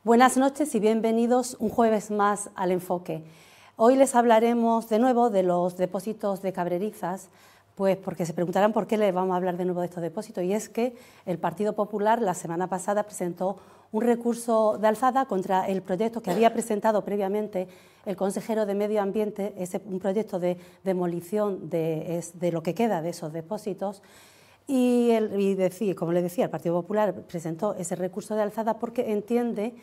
Buenas noches y bienvenidos un jueves más al Enfoque. Hoy les hablaremos de nuevo de los depósitos de Cabrerizas, pues porque se preguntarán por qué les vamos a hablar de nuevo de estos depósitos, y es que el Partido Popular la semana pasada presentó un recurso de alzada contra el proyecto que había presentado previamente el consejero de Medio Ambiente, un proyecto de demolición de lo que queda de esos depósitos. Y como les decía, el Partido Popular presentó ese recurso de alzada porque entiende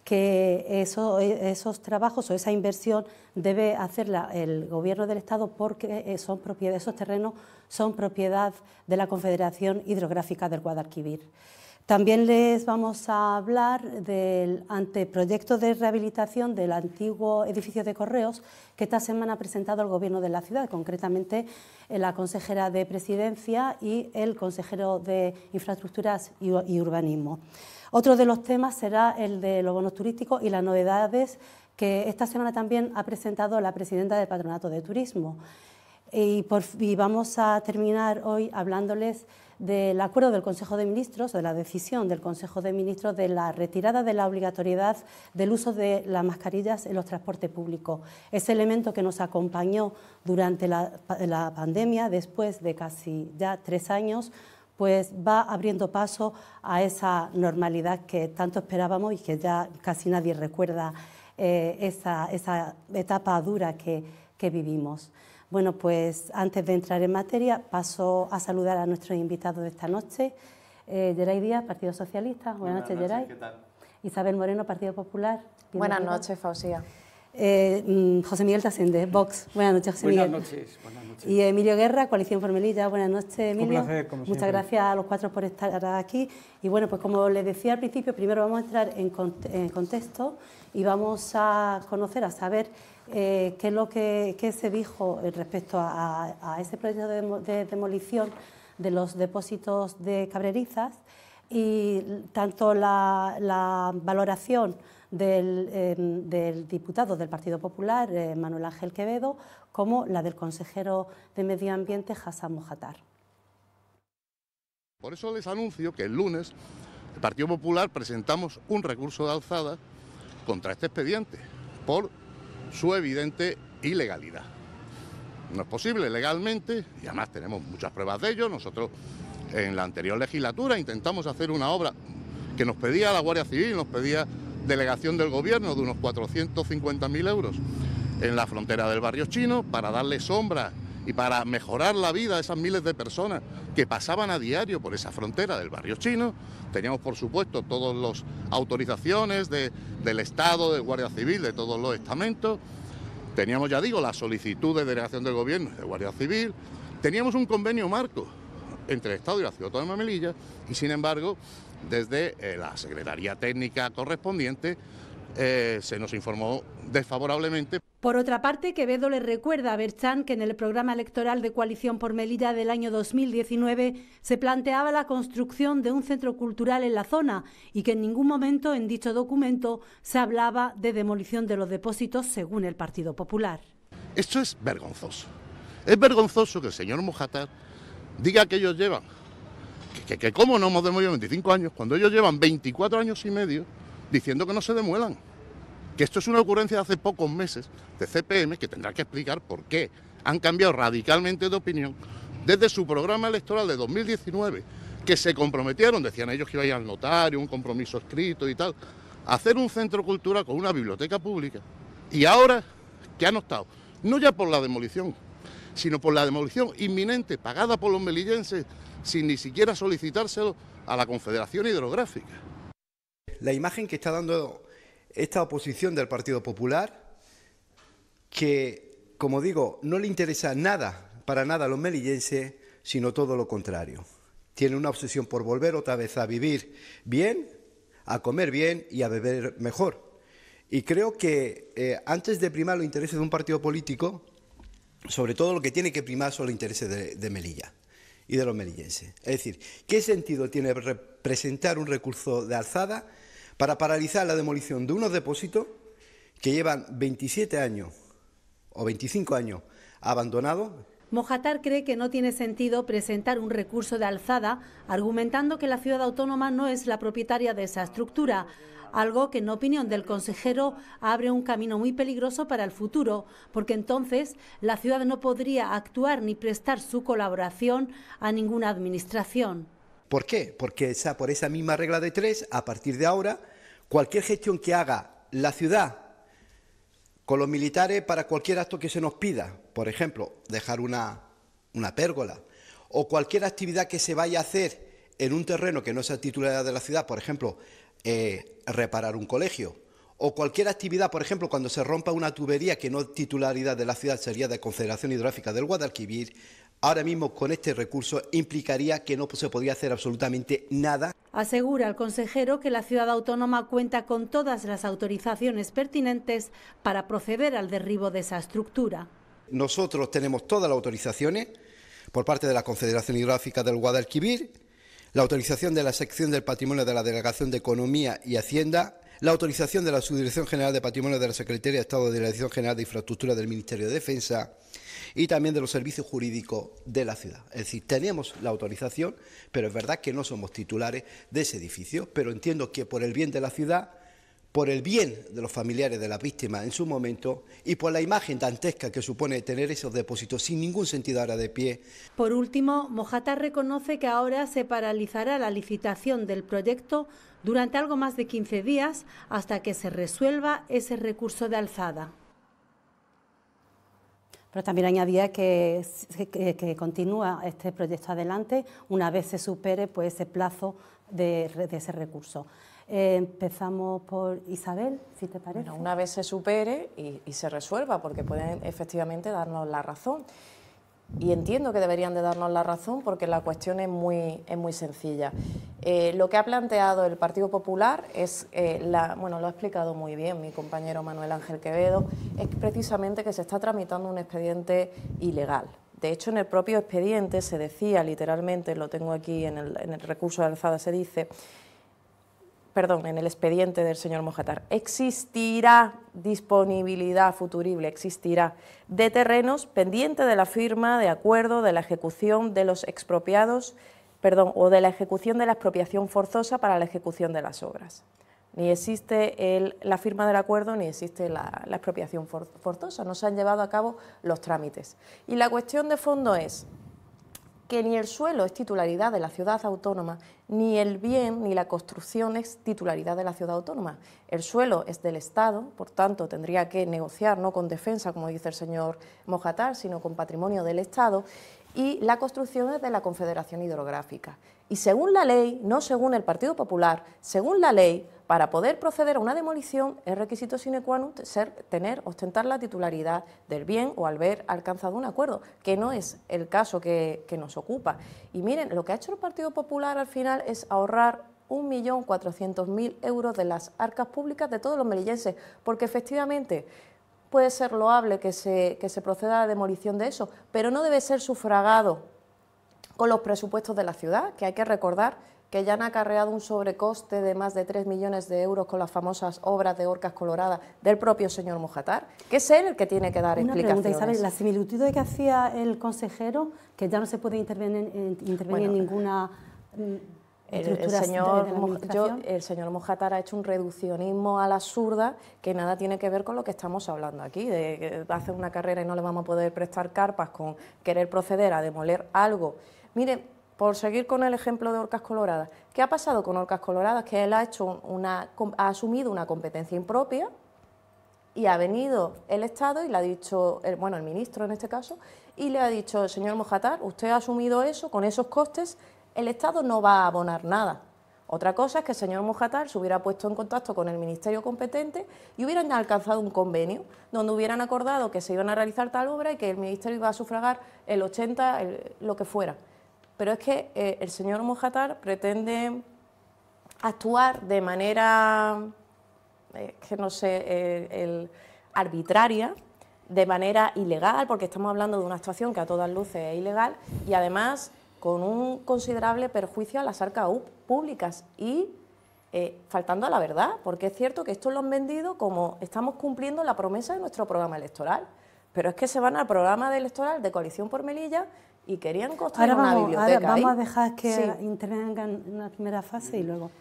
que esos trabajos o esa inversión debe hacerla el Gobierno del Estado porque esos terrenos son propiedad de la Confederación Hidrográfica del Guadalquivir. También les vamos a hablar del anteproyecto de rehabilitación del antiguo edificio de Correos que esta semana ha presentado el Gobierno de la ciudad, concretamente la consejera de Presidencia y el consejero de Infraestructuras y Urbanismo. Otro de los temas será el de los bonos turísticos y las novedades que esta semana también ha presentado la presidenta del Patronato de Turismo. Y vamos a terminar hoy hablándoles del acuerdo del Consejo de Ministros, de la decisión del Consejo de Ministros de la retirada de la obligatoriedad del uso de las mascarillas en los transportes públicos. Ese elemento que nos acompañó durante la pandemia, después de casi ya 3 años, pues va abriendo paso a esa normalidad que tanto esperábamos y que ya casi nadie recuerda esa etapa dura que vivimos. Bueno, pues antes de entrar en materia, paso a saludar a nuestros invitados de esta noche. Geray Díaz, Partido Socialista. Buenas noches, Geray. ¿Qué tal? Isabel Moreno, Partido Popular. Buenas noches, Fausía. José Miguel Tasende, Vox. Buenas noches, José Miguel. Buenas noches. Y Emilio Guerra, Coalición por Melilla. Buenas noches, Emilio. Un placer, como Muchas siempre. gracias a los 4 por estar aquí. Y bueno, pues como les decía al principio, primero vamos a entrar en contexto y vamos a conocer, a saber qué se dijo respecto a ese proyecto de demolición de los depósitos de Cabrerizas, y tanto la valoración del diputado del Partido Popular, Manuel Ángel Quevedo, como la del consejero de Medio Ambiente, Hassan Mojatar. Por eso les anuncio que el lunes el Partido Popular presentamos un recurso de alzada contra este expediente por su evidente ilegalidad. No es posible legalmente, y además tenemos muchas pruebas de ello. Nosotros en la anterior legislatura intentamos hacer una obra que nos pedía la Guardia Civil, nos pedía delegación del Gobierno de unos 450.000 euros en la frontera del barrio chino para darle sombra y para mejorar la vida de esas miles de personas que pasaban a diario por esa frontera del barrio chino. Teníamos, por supuesto, todas las autorizaciones del Estado, de Guardia Civil, de todos los estamentos. Teníamos, ya digo, la solicitud de delegación del Gobierno y de Guardia Civil. Teníamos un convenio marco entre el Estado y la Ciudad Autónoma de Melilla y, sin embargo, desde la Secretaría Técnica correspondiente se nos informó desfavorablemente. Por otra parte, Quevedo le recuerda a Berchán que en el programa electoral de Coalición por Melilla del año 2019 se planteaba la construcción de un centro cultural en la zona y que en ningún momento en dicho documento se hablaba de demolición de los depósitos, según el Partido Popular. Esto es vergonzoso. Es vergonzoso que el señor Mojatar diga que ellos llevan, que cómo no hemos demolido 25 años, cuando ellos llevan 24 años y medio diciendo que no se demuelan. Que esto es una ocurrencia de hace pocos meses de CPM, que tendrá que explicar por qué han cambiado radicalmente de opinión desde su programa electoral de 2019, que se comprometieron, decían ellos que iban a ir al notario, un compromiso escrito y tal, a hacer un centro cultural con una biblioteca pública. Y ahora que han optado, no ya por la demolición, sino por la demolición inminente, pagada por los melillenses, sin ni siquiera solicitárselo a la Confederación Hidrográfica. La imagen que está dando esta oposición del Partido Popular, que, como digo, no le interesa nada, para nada a los melillenses, sino todo lo contrario. Tiene una obsesión por volver otra vez a vivir bien, a comer bien y a beber mejor. Y creo que antes de primar los intereses de un partido político, sobre todo lo que tiene que primar son los intereses de Melilla y de los melillenses. Es decir, ¿qué sentido tiene presentar un recurso de alzada para paralizar la demolición de unos depósitos que llevan 27 años o 25 años abandonados? Mojatar cree que no tiene sentido presentar un recurso de alzada, argumentando que la ciudad autónoma no es la propietaria de esa estructura, algo que en opinión del consejero abre un camino muy peligroso para el futuro, porque entonces la ciudad no podría actuar ni prestar su colaboración a ninguna administración. ¿Por qué? Porque por esa misma regla de tres, a partir de ahora, cualquier gestión que haga la ciudad con los militares para cualquier acto que se nos pida, por ejemplo, dejar una pérgola, o cualquier actividad que se vaya a hacer en un terreno que no sea titularidad de la ciudad, por ejemplo, reparar un colegio, o cualquier actividad, por ejemplo, cuando se rompa una tubería que no es titularidad de la ciudad, sería de Confederación Hidrográfica del Guadalquivir, ahora mismo con este recurso implicaría que no se podría hacer absolutamente nada. Asegura el consejero que la ciudad autónoma cuenta con todas las autorizaciones pertinentes para proceder al derribo de esa estructura. Nosotros tenemos todas las autorizaciones por parte de la Confederación Hidrográfica del Guadalquivir, la autorización de la sección del patrimonio de la Delegación de Economía y Hacienda, la autorización de la Subdirección General de Patrimonio de la Secretaría de Estado de la Dirección General de Infraestructura del Ministerio de Defensa y también de los servicios jurídicos de la ciudad. Es decir, tenemos la autorización, pero es verdad que no somos titulares de ese edificio, pero entiendo que por el bien de la ciudad, por el bien de los familiares de las víctimas en su momento y por la imagen dantesca que supone tener esos depósitos sin ningún sentido ahora de pie. Por último, Mojatar reconoce que ahora se paralizará la licitación del proyecto durante algo más de 15 días hasta que se resuelva ese recurso de alzada. Pero también añadía que continúa este proyecto adelante una vez se supere pues, ese plazo de ese recurso. Empezamos por Isabel, si te parece. Bueno, una vez se supere y se resuelva, porque pueden efectivamente darnos la razón. Y entiendo que deberían de darnos la razón porque la cuestión es muy sencilla. Lo que ha planteado el Partido Popular es, bueno, lo ha explicado muy bien mi compañero Manuel Ángel Quevedo, es precisamente que se está tramitando un expediente ilegal. De hecho, en el propio expediente se decía literalmente, lo tengo aquí en el recurso de alzada, se dice, perdón, en el expediente del señor Mojatar, existirá disponibilidad futurible, existirá de terrenos pendiente de la firma de acuerdo de la ejecución de los expropiados, perdón, o de la ejecución de la expropiación forzosa para la ejecución de las obras. Ni existe la firma del acuerdo ni existe la expropiación forzosa, no se han llevado a cabo los trámites. Y la cuestión de fondo es que ni el suelo es titularidad de la ciudad autónoma, ni el bien ni la construcción es titularidad de la ciudad autónoma. El suelo es del Estado, por tanto tendría que negociar no con defensa, como dice el señor Mojatar, sino con patrimonio del Estado, y la construcción es de la Confederación Hidrográfica. Y según la ley, no según el Partido Popular, según la ley, para poder proceder a una demolición es requisito sine qua non ostentar la titularidad del bien o haber alcanzado un acuerdo, que no es el caso que nos ocupa. Y miren, lo que ha hecho el Partido Popular al final es ahorrar 1.400.000 euros de las arcas públicas de todos los melillenses, porque efectivamente puede ser loable que se proceda a la demolición de eso, pero no debe ser sufragado con los presupuestos de la ciudad, que hay que recordar que ya han acarreado un sobrecoste de más de 3 millones de euros con las famosas obras de Orcas Coloradas del propio señor Mojatar, que es él el que tiene que dar explicaciones. Una pregunta, Isabel, la similitud de que hacía el consejero, que ya no se puede intervenir en ninguna estructura de la administración. El señor Mojatar ha hecho un reduccionismo a la absurda que nada tiene que ver con lo que estamos hablando aquí, de que hace una carrera y no le vamos a poder prestar carpas con querer proceder a demoler algo. Mire, por seguir con el ejemplo de Orcas Coloradas, ¿qué ha pasado con Orcas Coloradas? Que él ha asumido una competencia impropia y ha venido el Estado y le ha dicho, el ministro en este caso, y le ha dicho, señor Mojatar, usted ha asumido eso, con esos costes, el Estado no va a abonar nada. Otra cosa es que el señor Mojatar se hubiera puesto en contacto con el ministerio competente y hubieran alcanzado un convenio donde hubieran acordado que se iban a realizar tal obra y que el ministerio iba a sufragar el 80%, lo que fuera. Pero es que el señor Mojatar pretende actuar de manera, arbitraria, de manera ilegal, porque estamos hablando de una actuación que a todas luces es ilegal y además con un considerable perjuicio a las arcas públicas y faltando a la verdad, porque es cierto que esto lo han vendido como estamos cumpliendo la promesa de nuestro programa electoral. Pero es que se van al programa electoral de Coalición por Melilla y querían construir una biblioteca. Ahora vamos a ahí. dejar que Sí. intervengan en la primera fase y luego...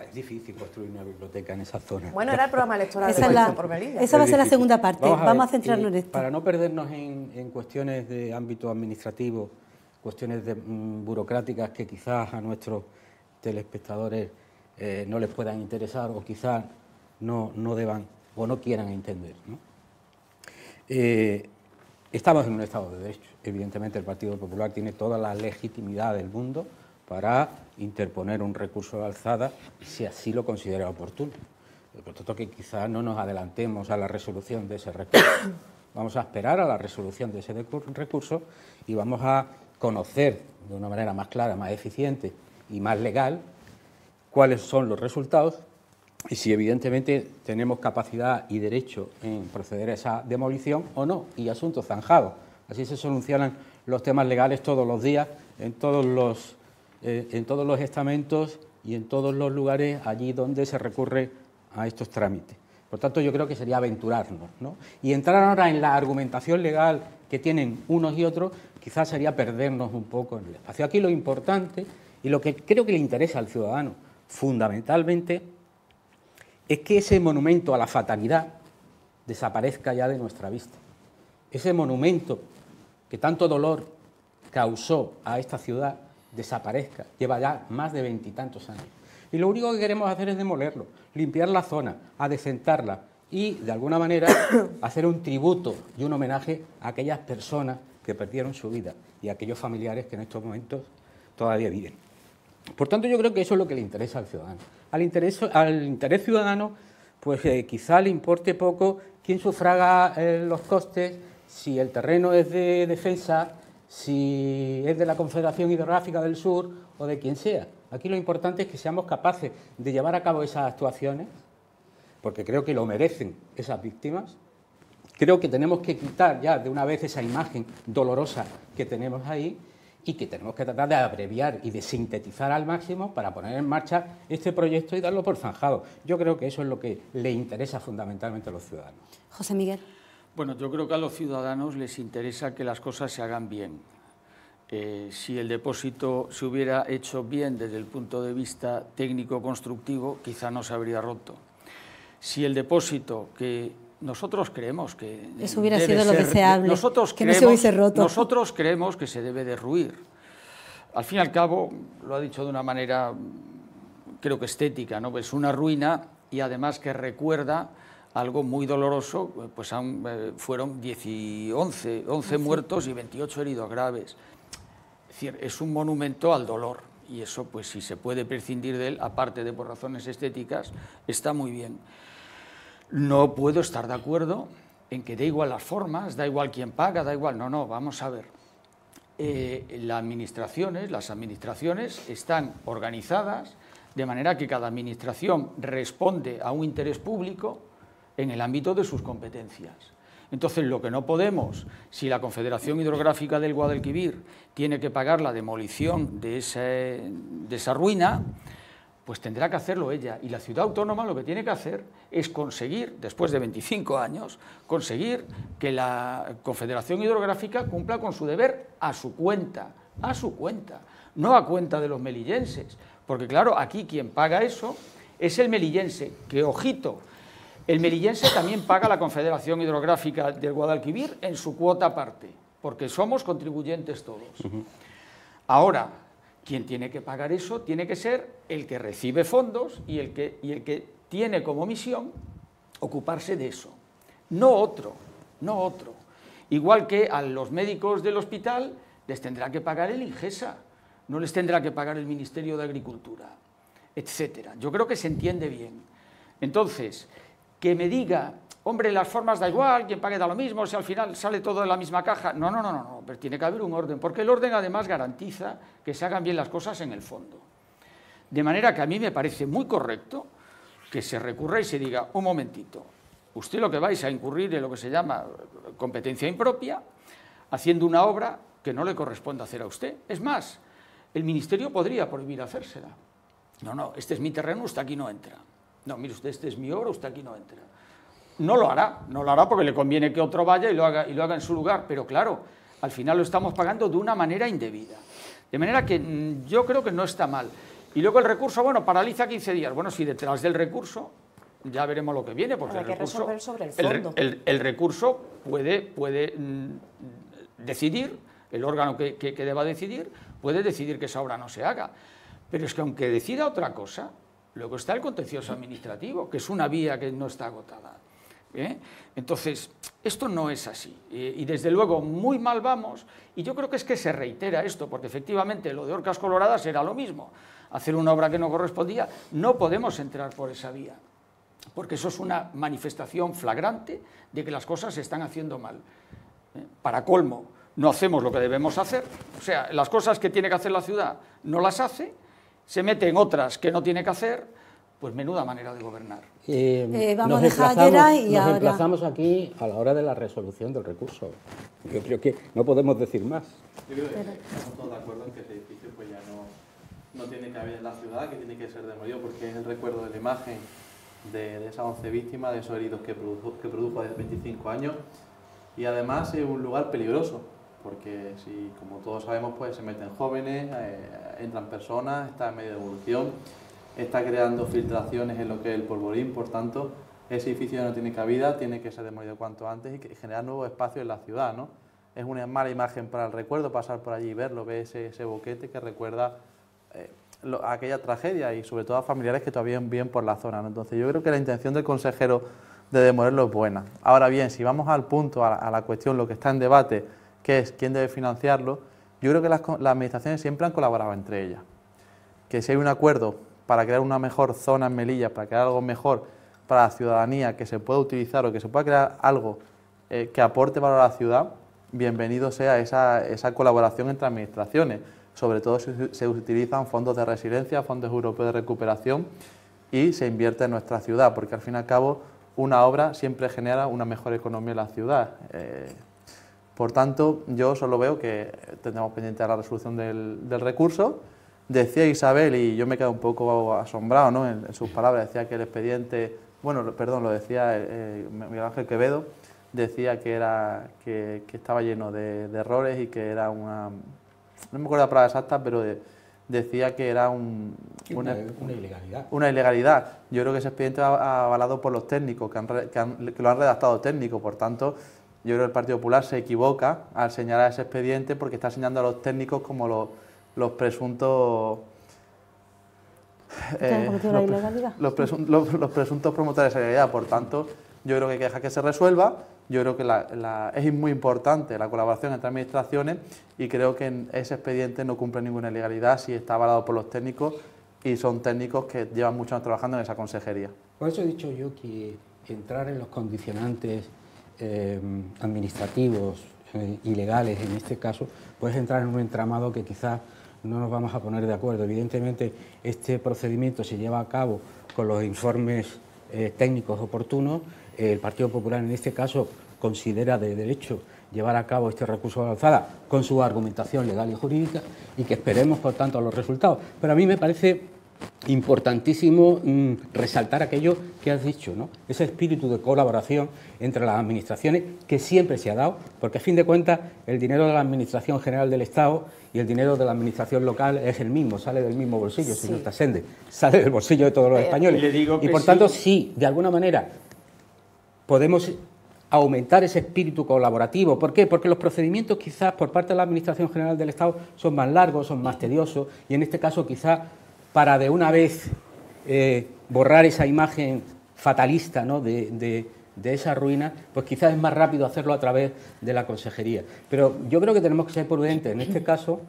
Es difícil construir una biblioteca en esa zona. Bueno, era el programa electoral de Esa, es Coalición la, por Melilla. esa va a ser la difícil. segunda parte. Vamos a centrarnos en esto. Para no perdernos en cuestiones de ámbito administrativo, cuestiones burocráticas que quizás a nuestros telespectadores no les puedan interesar o quizás no deban o no quieran entender, ¿no? Estamos en un Estado de Derecho. Evidentemente el Partido Popular tiene toda la legitimidad del mundo para interponer un recurso de alzada si así lo considera oportuno. Por tanto, que quizás no nos adelantemos a la resolución de ese recurso. Vamos a esperar a la resolución de ese recurso y vamos a conocer de una manera más clara, más eficiente y más legal cuáles son los resultados y si evidentemente tenemos capacidad y derecho en proceder a esa demolición o no, y asuntos zanjados. Así se solucionan los temas legales todos los días, en todos los estamentos y en todos los lugares allí donde se recurre a estos trámites. Por tanto, yo creo que sería aventurarnos, ¿no? Y entrar ahora en la argumentación legal que tienen unos y otros, quizás sería perdernos un poco en el espacio. Aquí lo importante y lo que creo que le interesa al ciudadano fundamentalmente es que ese monumento a la fatalidad desaparezca ya de nuestra vista. Ese monumento que tanto dolor causó a esta ciudad desaparezca. Lleva ya más de 20 y tantos años. Y lo único que queremos hacer es demolerlo, limpiar la zona, adecentarla y, de alguna manera, hacer un tributo y un homenaje a aquellas personas que perdieron su vida y a aquellos familiares que en estos momentos todavía viven. Por tanto, yo creo que eso es lo que le interesa al ciudadano. Al interés ciudadano, pues quizá le importe poco quién sufraga los costes, si el terreno es de Defensa, si es de la Confederación Hidrográfica del Sur o de quien sea. Aquí lo importante es que seamos capaces de llevar a cabo esas actuaciones, porque creo que lo merecen esas víctimas. Creo que tenemos que quitar ya de una vez esa imagen dolorosa que tenemos ahí y que tenemos que tratar de abreviar y de sintetizar al máximo para poner en marcha este proyecto y darlo por zanjado. Yo creo que eso es lo que le interesa fundamentalmente a los ciudadanos. José Miguel. Bueno, yo creo que a los ciudadanos les interesa que las cosas se hagan bien. Si el depósito se hubiera hecho bien desde el punto de vista técnico-constructivo, quizá no se habría roto. Si el depósito que nosotros creemos que eso hubiera sido lo deseable, que no se hubiese roto. Nosotros creemos que se debe derruir. Al fin y al cabo, lo ha dicho de una manera, creo que estética, ¿no? Es una ruina y además que recuerda algo muy doloroso, pues fueron 11 muertos y 28 heridos graves. Es decir, es un monumento al dolor y eso, pues si se puede prescindir de él, aparte de por razones estéticas, está muy bien. No puedo estar de acuerdo en que da igual las formas, da igual quién paga, da igual. No, vamos a ver. Las administraciones están organizadas de manera que cada administración responde a un interés público en el ámbito de sus competencias. Entonces, lo que no podemos, si la Confederación Hidrográfica del Guadalquivir tiene que pagar la demolición de esa ruina, pues tendrá que hacerlo ella. Y la ciudad autónoma lo que tiene que hacer es conseguir, después de 25 años, conseguir que la Confederación Hidrográfica cumpla con su deber a su cuenta, no a cuenta de los melillenses. Porque claro, aquí quien paga eso es el melillense, que ojito, el melillense también paga a la Confederación Hidrográfica del Guadalquivir en su cuota aparte, porque somos contribuyentes todos. Ahora, quien tiene que pagar eso tiene que ser el que recibe fondos y el que tiene como misión ocuparse de eso, no otro. Igual que a los médicos del hospital les tendrá que pagar el Ingesa, no les tendrá que pagar el Ministerio de Agricultura, etcétera. Yo creo que se entiende bien. Entonces, que me diga, hombre, las formas da igual, quien pague da lo mismo, si al final sale todo de la misma caja. No, pero tiene que haber un orden, porque el orden además garantiza que se hagan bien las cosas en el fondo. De manera que a mí me parece muy correcto que se recurra y se diga, un momentito, usted lo que vais a incurrir en lo que se llama competencia impropia, haciendo una obra que no le corresponde hacer a usted. Es más, el Ministerio podría prohibir hacérsela. No, este es mi terreno, usted aquí no entra. No, mire usted, este es mi obra, usted aquí no entra. no lo hará porque le conviene que otro vaya y lo haga en su lugar, pero claro, al final lo estamos pagando de una manera indebida. De manera que yo creo que no está mal. Y luego el recurso, bueno, paraliza 15 días. Bueno, si detrás del recurso ya veremos lo que viene, porque hay que resolver sobre el fondo. El recurso puede decidir, el órgano que deba decidir, puede decidir que esa obra no se haga. Pero es que aunque decida otra cosa, luego está el contencioso administrativo, que es una vía que no está agotada. Entonces, esto no es así. Y desde luego muy mal vamos, y yo creo que es que se reitera esto, porque efectivamente lo de Orcas Coloradas era lo mismo. Hacer una obra que no correspondía, no podemos entrar por esa vía, porque eso es una manifestación flagrante de que las cosas se están haciendo mal. Para colmo, no hacemos lo que debemos hacer, o sea, las cosas que tiene que hacer la ciudad no las hace, se mete en otras que no tiene que hacer, pues menuda manera de gobernar. Vamos a dejar ayer y nos ahora... emplazamos aquí a la hora de la resolución del recurso. Yo creo que no podemos decir más. Yo creo que estamos todos de acuerdo en que este edificio pues ya no tiene cabida en la ciudad, que tiene que ser demolido porque es el recuerdo de la imagen de esas 11 víctimas, de esos heridos que produjo hace 25 años, y además es un lugar peligroso porque si, como todos sabemos, pues se meten jóvenes, entran personas, está en medio de evolución, está creando filtraciones en lo que es el polvorín, por tanto ese edificio no tiene cabida, tiene que ser demolido cuanto antes y generar nuevos espacios en la ciudad, ¿no? Es una mala imagen para el recuerdo pasar por allí y verlo, ver ese boquete que recuerda aquella tragedia y sobre todo a familiares que todavía viven por la zona, ¿no? Entonces yo creo que la intención del consejero de demolerlo es buena. Ahora bien, si vamos al punto, a la cuestión, lo que está en debate, que es quién debe financiarlo, yo creo que las administraciones siempre han colaborado entre ellas. Que si hay un acuerdo para crear una mejor zona en Melilla, para crear algo mejor para la ciudadanía, que se pueda utilizar o que se pueda crear algo que aporte valor a la ciudad, bienvenido sea esa colaboración entre administraciones, sobre todo si se utilizan fondos de resiliencia, fondos europeos de recuperación y se invierte en nuestra ciudad, porque al fin y al cabo una obra siempre genera una mejor economía en la ciudad. Por tanto, yo solo veo que tendremos pendiente la resolución del recurso. Decía Isabel, y yo me quedo un poco asombrado, ¿no?, en sus palabras, decía que el expediente, bueno, perdón, lo decía Miguel Ángel Quevedo, decía que estaba lleno de errores y que era una... No me acuerdo la palabra exacta, pero decía que era una ilegalidad. Una ilegalidad. Yo creo que ese expediente va avalado por los técnicos, que lo han redactado técnicos, por tanto, yo creo que el Partido Popular se equivoca al señalar ese expediente porque está señalando a los técnicos como los presuntos... los presuntos promotores de esa ilegalidad. Por tanto, yo creo que hay que dejar que se resuelva. Yo creo que es muy importante la colaboración entre administraciones y creo que en ese expediente no cumple ninguna ilegalidad si está avalado por los técnicos y son técnicos que llevan muchos años trabajando en esa consejería. Por eso he dicho yo que entrar en los condicionantes administrativos y legales, en este caso, puedes entrar en un entramado que quizás no nos vamos a poner de acuerdo. Evidentemente, este procedimiento se lleva a cabo con los informes técnicos oportunos. El Partido Popular, en este caso, considera de derecho llevar a cabo este recurso de alzada con su argumentación legal y jurídica y que esperemos, por tanto, a los resultados. Pero a mí me parece importantísimo resaltar aquello que has dicho, ¿no? Ese espíritu de colaboración entre las administraciones que siempre se ha dado, porque a fin de cuentas el dinero de la Administración General del Estado y el dinero de la Administración local es el mismo, sale del mismo bolsillo, sí, señor Tasende, sale del bolsillo de todos los españoles. Y por tanto, sí, de alguna manera podemos aumentar ese espíritu colaborativo. ¿Por qué? Porque los procedimientos quizás por parte de la Administración General del Estado son más largos, son más tediosos y en este caso quizás para de una vez borrar esa imagen fatalista, ¿no?, de esa ruina, pues quizás es más rápido hacerlo a través de la consejería. Pero yo creo que tenemos que ser prudentes en este caso,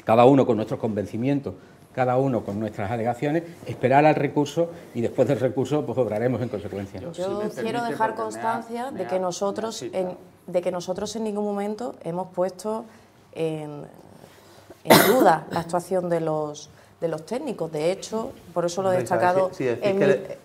cada uno con nuestros convencimientos, cada uno con nuestras alegaciones, esperar al recurso y después del recurso pues obraremos en consecuencia. Yo quiero dejar constancia de que nosotros en ningún momento hemos puesto en duda la actuación de los técnicos. De hecho, por eso lo he destacado. Si decís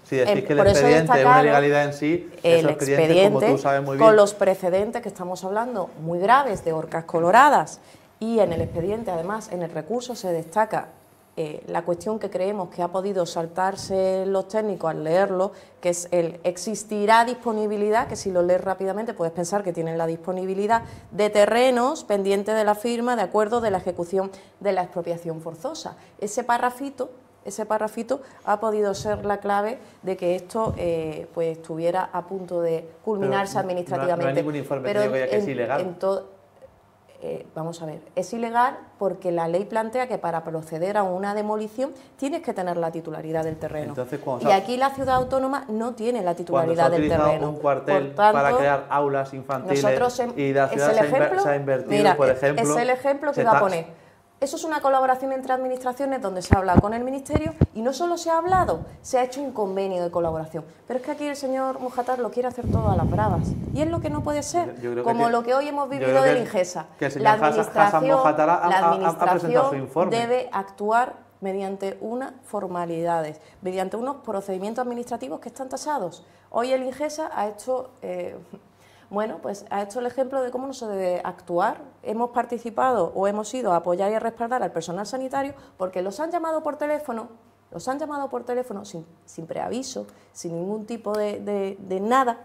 que el expediente es una ilegalidad en sí, el expediente, como tú sabes muy bien, con los precedentes que estamos hablando, muy graves, de Orcas Coloradas, y en el expediente, además, en el recurso se destaca la cuestión que creemos que ha podido saltarse los técnicos al leerlo, que es el existirá disponibilidad, que si lo lees rápidamente puedes pensar que tienen la disponibilidad de terrenos pendientes de la firma de acuerdo de la ejecución de la expropiación forzosa. Ese parrafito ha podido ser la clave de que esto pues estuviera a punto de culminarse administrativamente. No hay ningún informe que diga que es ilegal. Vamos a ver, es ilegal porque la ley plantea que para proceder a una demolición tienes que tener la titularidad del terreno. Entonces, y aquí la ciudad autónoma no tiene la titularidad del terreno. Cuando se ha utilizado un cuartel para crear aulas infantiles y la ciudad se ha invertido, por ejemplo... Es el ejemplo que iba a poner. Eso es una colaboración entre administraciones donde se habla con el Ministerio y no solo se ha hablado, se ha hecho un convenio de colaboración. Pero es que aquí el señor Mojatar lo quiere hacer todo a las bravas. Y es lo que no puede ser, como lo que hoy hemos vivido del Ingesa. La administración debe actuar mediante unas formalidades, mediante unos procedimientos administrativos que están tasados. Hoy el Ingesa ha hecho... Bueno, pues ha hecho el ejemplo de cómo no se debe actuar. Hemos participado o hemos ido a apoyar y a respaldar al personal sanitario porque los han llamado por teléfono sin preaviso, sin ningún tipo de nada,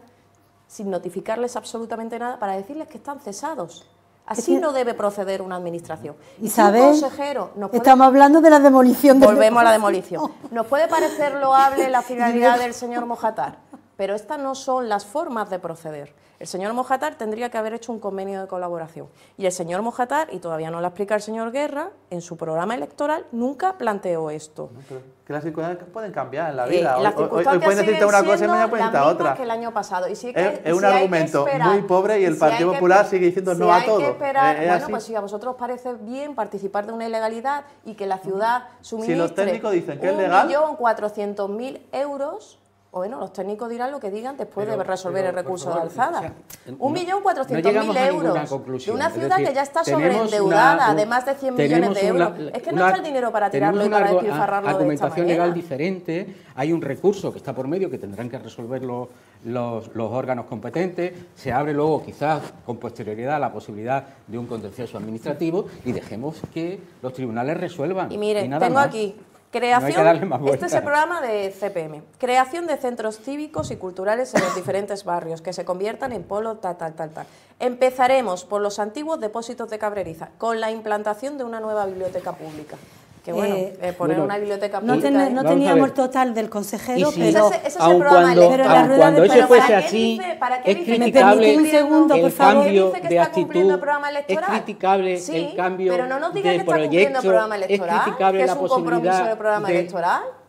sin notificarles absolutamente nada, para decirles que están cesados. Así no debe proceder una administración. Isabel, un consejero estamos hablando de la demolición. Volvemos a la demolición. Nos puede parecer loable la finalidad del señor Mojatar, pero estas no son las formas de proceder. El señor Mojatar tendría que haber hecho un convenio de colaboración. Y el señor Mojatar, y todavía no lo explica el señor Guerra, en su programa electoral nunca planteó esto. Pero que las circunstancias pueden cambiar en la vida. Las circunstancias hoy pueden decirte una cosa y mañana pueden decirte otra. Que el año pasado. Y es un argumento muy pobre y el Partido Popular sigue diciendo no a todo. Bueno, pues si a vosotros os parece bien participar de una ilegalidad y que la ciudad suministre si los técnicos dicen que es legal, 1.400.000 euros... Bueno, los técnicos dirán lo que digan después de resolver el recurso de alzada. 1.400.000 euros de una ciudad que ya está sobreendeudada de más de 100 millones de euros. Es que no está el dinero para tirarlo y para despilfarrarlo de esta manera. Argumentación legal diferente, hay un recurso que está por medio que tendrán que resolver los órganos competentes, se abre luego quizás con posterioridad la posibilidad de un contencioso administrativo y dejemos que los tribunales resuelvan. Y mire, nada tengo más. Aquí... Creación, este es el programa de CPM, creación de centros cívicos y culturales en los diferentes barrios, que se conviertan en polo tal. Empezaremos por los antiguos depósitos de Cabreriza, con la implantación de una nueva biblioteca pública. Que bueno, poner una biblioteca pública... No teníamos total del consejero, pero... Ese es el programa electoral. Cuando eso fuese así, es criticable el cambio de actitud, es criticable el cambio de proyecto, es criticable la posibilidad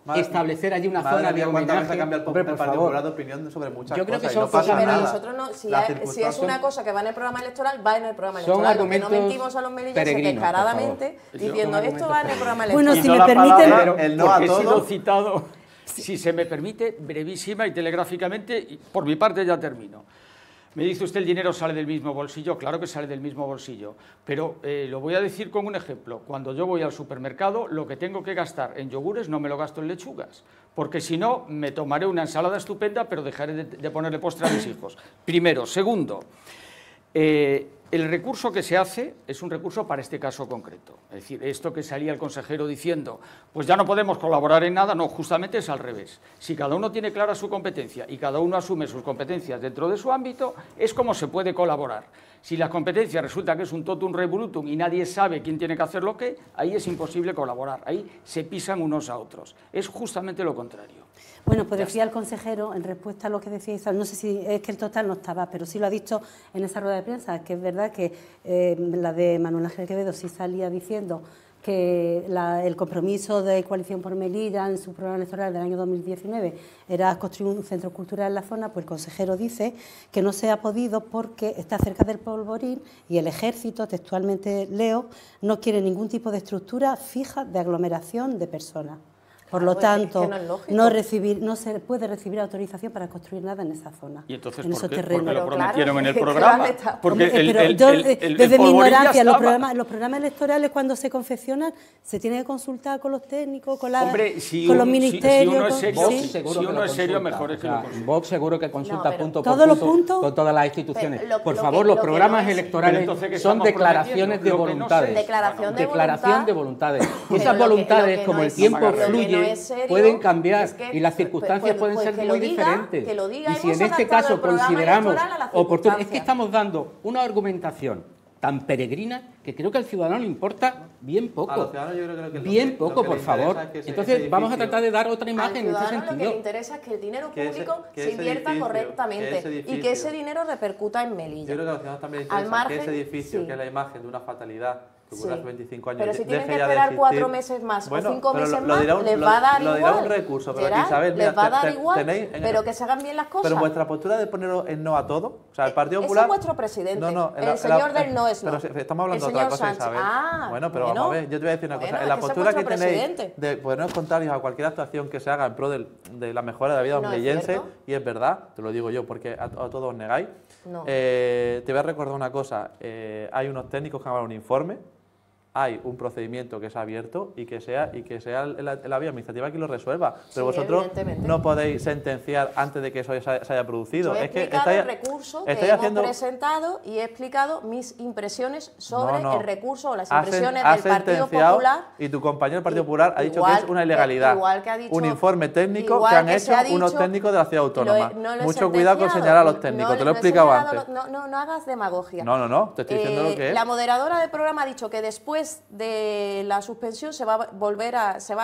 de establecer allí una zona de homenaje. Hombre, por favor, de opinión sobre muchas cosas. Que son cosas pero nosotros no, si es una cosa que va en el programa electoral, va en el programa electoral. Porque no mentimos a los melillenses descaradamente diciendo esto va en el programa electoral. Bueno, si me permiten, el no a todo. He sido citado, si se me permite, brevísima y telegráficamente, y por mi parte ya termino. Me dice usted el dinero sale del mismo bolsillo, claro que sale del mismo bolsillo, pero lo voy a decir con un ejemplo. Cuando yo voy al supermercado, lo que tengo que gastar en yogures no me lo gasto en lechugas, porque si no, me tomaré una ensalada estupenda, pero dejaré de ponerle postre a mis hijos. Primero. Segundo, el recurso que se hace es un recurso para este caso concreto. Es decir, esto que salía el consejero diciendo, pues ya no podemos colaborar en nada, no, justamente es al revés. Si cada uno tiene clara su competencia y cada uno asume sus competencias dentro de su ámbito, es como se puede colaborar. Si las competencias resulta que es un totum revolutum y nadie sabe quién tiene que hacer lo que, ahí es imposible colaborar, ahí se pisan unos a otros. Es justamente lo contrario. Bueno, pues decía el consejero, en respuesta a lo que decía Isabel, no sé si es que el total no estaba, pero sí lo ha dicho en esa rueda de prensa, que es verdad que la de Manuel Ángel Quevedo sí salía diciendo que el compromiso de Coalición por Melilla en su programa electoral del año 2019 era construir un centro cultural en la zona, pues el consejero dice que no se ha podido porque está cerca del Polvorín y el Ejército, textualmente leo, no quiere ningún tipo de estructura fija de aglomeración de personas. Por lo tanto, es que no es lógico. no se puede recibir autorización para construir nada en esa zona. ¿Y entonces en por esos qué? terrenos. Porque lo Pero prometieron claro, en el es que programa. ¿dónde está? Porque Desde mi ignorancia, los estaba. programas electorales cuando se confeccionan se tiene que consultar con los técnicos, con Hombre, con los ministerios. si uno es serio, sí. si uno es serio, mejor es que lo consulte. Vox seguro que consulta pero punto todos por los punto puntos. con todas las instituciones. Pero Por lo favor, que- los lo que programas no es- electorales Pero entonces, ¿qué son estamos declaraciones de prometiendo? Lo que no voluntades. sé. Declaración de Declaración de voluntad. voluntades. Pero Esas lo que voluntades, no como el es- tiempo lo que no fluye, es serio pueden cambiar es que- y las circunstancias pues pueden ser que muy lo diga, diferentes. que lo diga, Y si hemos en este adaptado caso el programa consideramos electoral a las oportuno, es que circunstancias. estamos dando una argumentación tan peregrina que creo que al ciudadano le importa bien poco. A los ciudadanos yo creo que lo que bien lo poco, que por le favor. interesa es que ese Entonces vamos a edificio- tratar de dar otra imagen Al en ese ciudadano lo que sentido. le interesa es que el dinero Que ese- público que se ese invierta edificio- correctamente que ese y que edificio- ese dinero repercuta en Yo Melilla. creo que a los ciudadanos también les Al interesa margen, que ese edificio, sí. que es la imagen de una fatalidad que ocurrió Sí. hace 25 años, Pero si tienen deje que ya de esperar existir. 4 meses más Bueno, o 5 pero meses lo más, dirá les va a dar lo igual. dirá un recurso, pero Gerard, Isabel, mira, les va a dar igual, tenéis pero que se hagan bien las cosas. Pero vuestra postura de poner el no a todo, o sea, el Partido Ese Popular... es vuestro presidente, No, el señor del no es no. Pero estamos hablando El de otra señor cosa, Sánchez. Isabel. Ah, bueno, pero bueno. vamos a ver, yo te voy a decir una Bueno, cosa. es En la que ese es postura que vuestro tenéis presidente. de ponernos contrarios a cualquier actuación que se haga en pro de la mejora de la vida No es melillense, cierto. y es verdad, te lo digo yo, porque a todos os negáis. No. Te voy a recordar una cosa. Hay unos técnicos que han dado un informe, hay un procedimiento que es abierto y que sea la vía administrativa que lo resuelva. Pero Sí, vosotros evidentemente. no podéis sentenciar antes de que eso se haya producido. Yo he Es que explicado estáis- el recurso que estáis hemos haciendo- presentado y he explicado mis impresiones sobre No, no. el recurso o las Has impresiones has del Partido sentenciado Popular. y tu compañero del Partido Popular ha dicho Igual que es una ilegalidad. igual que ha dicho- un informe técnico igual que han que hecho se ha unos dicho, técnicos de la ciudad autónoma. No lo he Mucho cuidado con sentenciado, señalar a los técnicos, te lo he explicado señalado, antes. No hagas demagogia. No, te estoy diciendo lo que es. La moderadora del programa ha dicho que después de la suspensión se va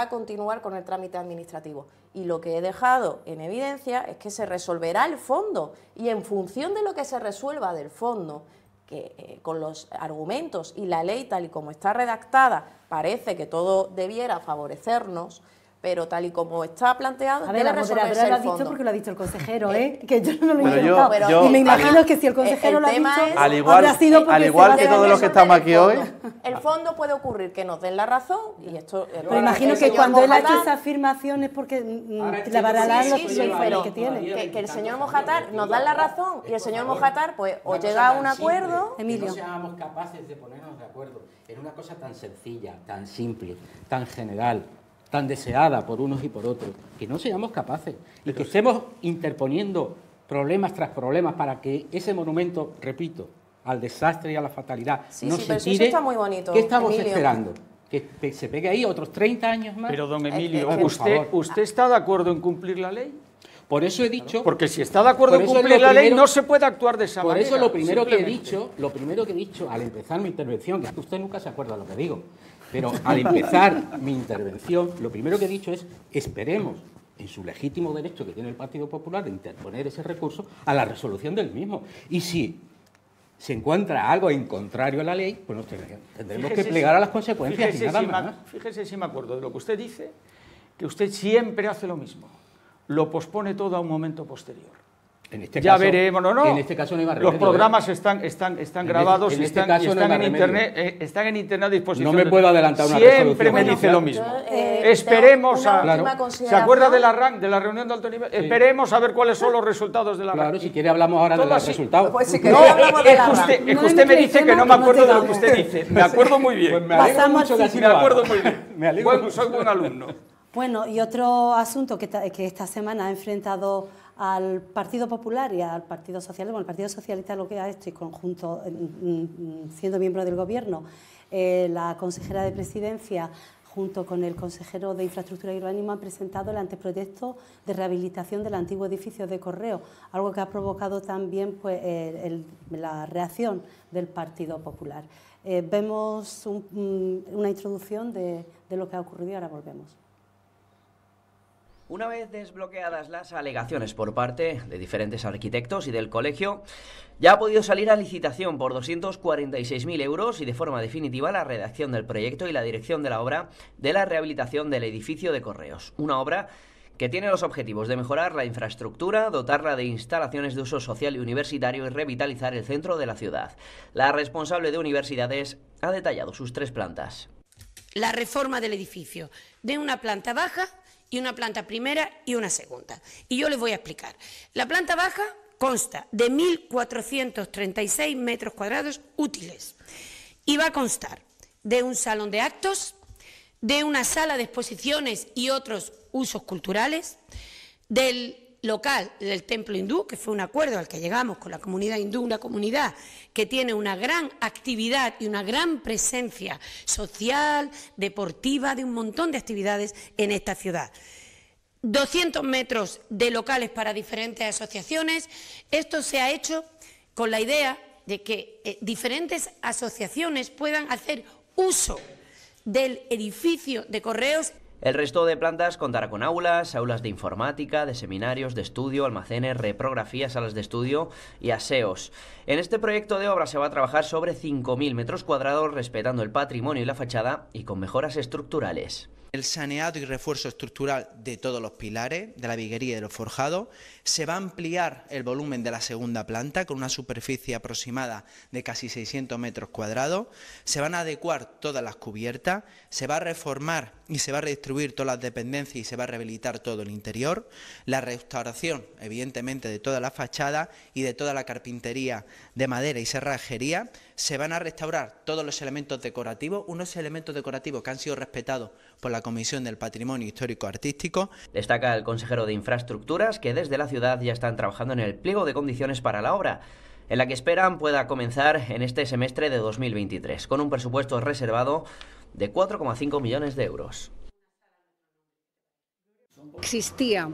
a continuar con el trámite administrativo. Y lo que he dejado en evidencia es que se resolverá el fondo y en función de lo que se resuelva del fondo, que con los argumentos y la ley tal y como está redactada parece que todo debiera favorecernos, pero tal y como está planteado A ver, debe la resolverse moderadora lo ha el dicho fondo. porque lo ha dicho el consejero, ¿eh? Que yo no lo Pero he yo- inventado. yo- y me imagino al- que si el consejero el lo ha tema dicho, es- Al igual- habrá sido porque al igual se va que a todos los que resolver estamos el aquí fondo. hoy, El fondo puede ocurrir que nos den la razón y esto... Pero imagino que cuando él ha hecho esa afirmación es porque le avararán los sí, privilegios pero que tiene. que el señor Mojatar nos da la razón y el señor Mojatar pues o llega a un acuerdo... Emilio. Que no seamos capaces de ponernos de acuerdo en una cosa tan sencilla, tan simple, tan general, tan deseada por unos y por otros, que no seamos capaces y que estemos interponiendo problemas tras problemas para que ese monumento, repito, al desastre y a la fatalidad Sí, no sí, se pero si eso tire. está muy bonito, ¿Qué estamos Emilio. esperando? ¿Que se pegue ahí otros 30 años más? Pero, don Emilio, por favor. ¿usted está de acuerdo en cumplir la ley? Por eso he dicho... Porque si está de acuerdo Por en eso es cumplir lo la ley, primero- no se puede actuar de esa Por manera. eso lo primero que he simplemente. dicho al empezar mi intervención, que es que usted nunca se acuerda lo que digo, pero al empezar mi intervención, lo primero que he dicho es esperemos en su legítimo derecho que tiene el Partido Popular de interponer ese recurso a la resolución del mismo. Y si se encuentra algo en contrario a la ley, pues nos tendremos que Fíjese plegar si- a las consecuencias y nada más. Fíjese si me acuerdo de lo que usted dice, que usted siempre hace lo mismo, lo pospone todo a un momento posterior. En este Ya caso, veremos, no. En este caso no iba Los remedio, programas están grabados en y este están, caso y no están iba en remedio. internet, están en internet a disposición. No me de puedo todos. adelantar una Siempre resolución. me Bueno, dice lo mismo. Esperemos Esperemos una a... última Claro. consideración. ¿Se acuerda de la reunión de alto nivel? Esperemos a ver cuáles son los resultados de la Claro, RAN. si quiere hablamos ahora de Todo los así. resultados. Pues sí que No, no hablamos de es la que RAN. usted, es No que le usted me mezcle dice que temas no que me no acuerdo de lo que tengamos. usted dice. Me acuerdo muy bien. Pues me alegro Pasamos mucho al que así Me lo haga. acuerdo muy bien. Me alegro Soy buen alumno. Bueno, y otro asunto que esta semana ha enfrentado al Partido Popular y al Partido Socialista, bueno, el Partido Socialista lo que ha hecho y conjunto, siendo miembro del Gobierno, la consejera de Presidencia junto con el consejero de Infraestructura y Urbanismo han presentado el anteproyecto de rehabilitación del antiguo edificio de Correo, algo que ha provocado también pues, la reacción del Partido Popular. Vemos una introducción de lo que ha ocurrido y ahora volvemos. Una vez desbloqueadas las alegaciones por parte de diferentes arquitectos y del colegio, ya ha podido salir a licitación por 246.000 euros y de forma definitiva la redacción del proyecto y la dirección de la obra de la rehabilitación del edificio de Correos. Una obra que tiene los objetivos de mejorar la infraestructura, dotarla de instalaciones de uso social y universitario y revitalizar el centro de la ciudad. La responsable de universidades ha detallado sus 3 plantas. La reforma del edificio de una planta baja y una planta primera y una segunda. Y yo les voy a explicar. La planta baja consta de 1.436 metros cuadrados útiles y va a constar de un salón de actos, de una sala de exposiciones y otros usos culturales, del local del templo hindú, que fue un acuerdo al que llegamos con la comunidad hindú, una comunidad que tiene una gran actividad y una gran presencia social, deportiva, de un montón de actividades en esta ciudad. 200 metros de locales para diferentes asociaciones. Esto se ha hecho con la idea de que diferentes asociaciones puedan hacer uso del edificio de Correos. El resto de plantas contará con aulas, aulas de informática, de seminarios, de estudio, almacenes, reprografías, salas de estudio y aseos. En este proyecto de obra se va a trabajar sobre 5.000 metros cuadrados, respetando el patrimonio y la fachada y con mejoras estructurales. El saneado y refuerzo estructural de todos los pilares, de la viguería y de los forjados. Se va a ampliar el volumen de la segunda planta con una superficie aproximada de casi 600 metros cuadrados. Se van a adecuar todas las cubiertas, se va a reformar y se va a redistribuir todas las dependencias y se va a rehabilitar todo el interior. La restauración, evidentemente, de toda la fachada y de toda la carpintería de madera y cerrajería. Se van a restaurar todos los elementos decorativos, unos elementos decorativos que han sido respetados por la Comisión del Patrimonio Histórico Artístico. Destaca el consejero de Infraestructuras que desde la ciudad ya están trabajando en el pliego de condiciones para la obra, en la que esperan pueda comenzar en este semestre de 2023, con un presupuesto reservado de 4,5 millones de euros. Existía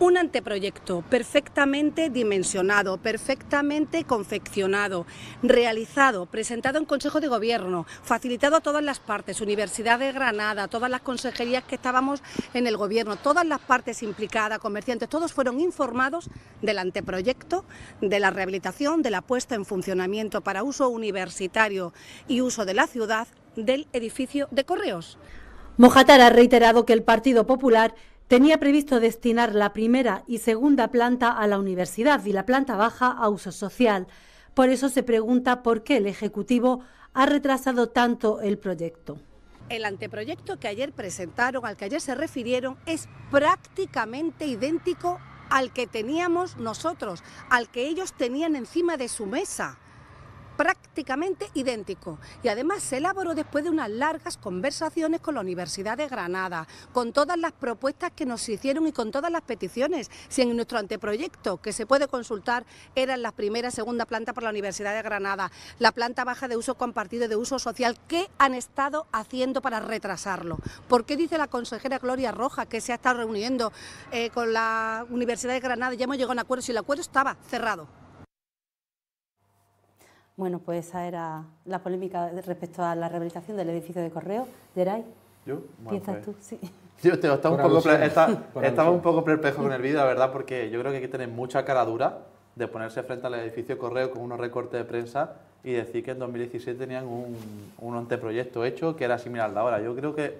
un anteproyecto perfectamente dimensionado, perfectamente confeccionado, realizado, presentado en Consejo de Gobierno, facilitado a todas las partes, Universidad de Granada, todas las consejerías que estábamos en el Gobierno, todas las partes implicadas, comerciantes, todos fueron informados del anteproyecto, de la rehabilitación, de la puesta en funcionamiento para uso universitario y uso de la ciudad del edificio de Correos. Mojatar ha reiterado que el Partido Popular tenía previsto destinar la primera y segunda planta a la universidad y la planta baja a uso social. Por eso se pregunta por qué el Ejecutivo ha retrasado tanto el proyecto. El anteproyecto que ayer presentaron, al que ayer se refirieron, es prácticamente idéntico al que teníamos nosotros, al que ellos tenían encima de su mesa. Prácticamente idéntico, y además se elaboró después de unas largas conversaciones con la Universidad de Granada, con todas las propuestas que nos hicieron y con todas las peticiones. Si en nuestro anteproyecto, que se puede consultar, eran la primera y segunda planta por la Universidad de Granada, la planta baja de uso compartido y de uso social, ¿qué han estado haciendo para retrasarlo? ¿Por qué dice la consejera Gloria Rojas que se ha estado reuniendo con la Universidad de Granada y ya hemos llegado a un acuerdo si el acuerdo estaba cerrado? Bueno, pues esa era la polémica respecto a la rehabilitación del edificio de Correos. Geray, ¿yo? Bueno, ¿piensas pues, tú? Sí. Yo estaba un poco perplejo con el vídeo, la verdad, porque yo creo que hay que tener mucha cara dura de ponerse frente al edificio de Correos con unos recortes de prensa y decir que en 2017 tenían un anteproyecto hecho que era similar al de ahora. Yo creo que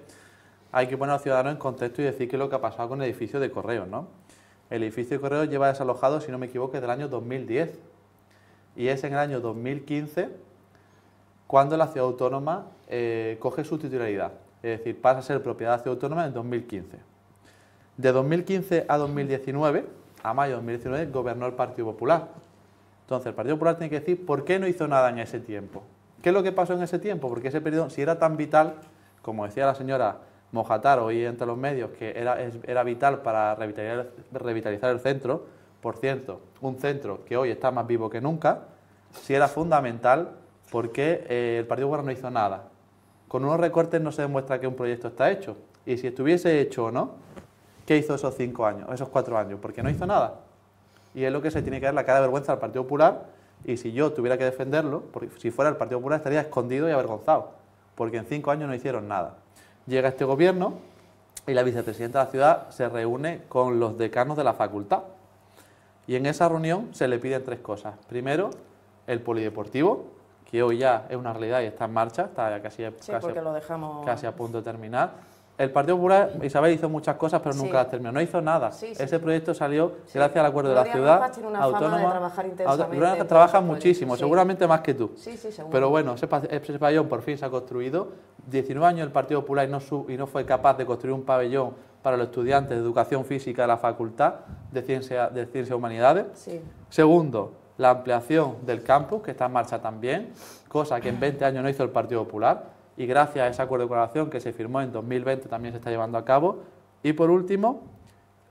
hay que poner a los ciudadanos en contexto y decir qué es lo que ha pasado con el edificio de Correos, ¿no? El edificio de Correos lleva desalojado, si no me equivoco, desde el año 2010. Y es en el año 2015 cuando la ciudad autónoma coge su titularidad, es decir, pasa a ser propiedad de la ciudad autónoma en 2015. De 2015 a 2019, a mayo de 2019, gobernó el Partido Popular. Entonces, el Partido Popular tiene que decir por qué no hizo nada en ese tiempo. ¿Qué es lo que pasó en ese tiempo? Porque ese periodo, si era tan vital, como decía la señora Mojatar hoy entre los medios, que era vital para revitalizar el centro. Por cierto, un centro que hoy está más vivo que nunca, si era fundamental, porque el Partido Popular no hizo nada. Con unos recortes no se demuestra que un proyecto está hecho. Y si estuviese hecho o no, ¿qué hizo esos 5 años, esos 4 años? Porque no hizo nada. Y es lo que se tiene que dar la cara de vergüenza al Partido Popular. Y si yo tuviera que defenderlo, porque si fuera el Partido Popular estaría escondido y avergonzado, porque en 5 años no hicieron nada. Llega este gobierno y la vicepresidenta de la ciudad se reúne con los decanos de la facultad. Y en esa reunión se le piden 3 cosas. Primero, el polideportivo, que hoy ya es una realidad y está en marcha, está ya casi a punto de terminar. El Partido Popular, Isabel, hizo muchas cosas, pero nunca las terminó. No hizo nada. Ese proyecto salió gracias al acuerdo de la ciudad autónoma. Gloria trabaja muchísimo, seguramente más que tú. Seguro. Pero bueno, ese pabellón por fin se ha construido. 19 años el Partido Popular y no fue capaz de construir un pabellón para los estudiantes de Educación Física de la Facultad de Ciencias y Humanidades. Sí. Segundo, la ampliación del campus, que está en marcha también, cosa que en 20 años no hizo el Partido Popular, y gracias a ese acuerdo de colaboración que se firmó en 2020 también se está llevando a cabo. Y por último,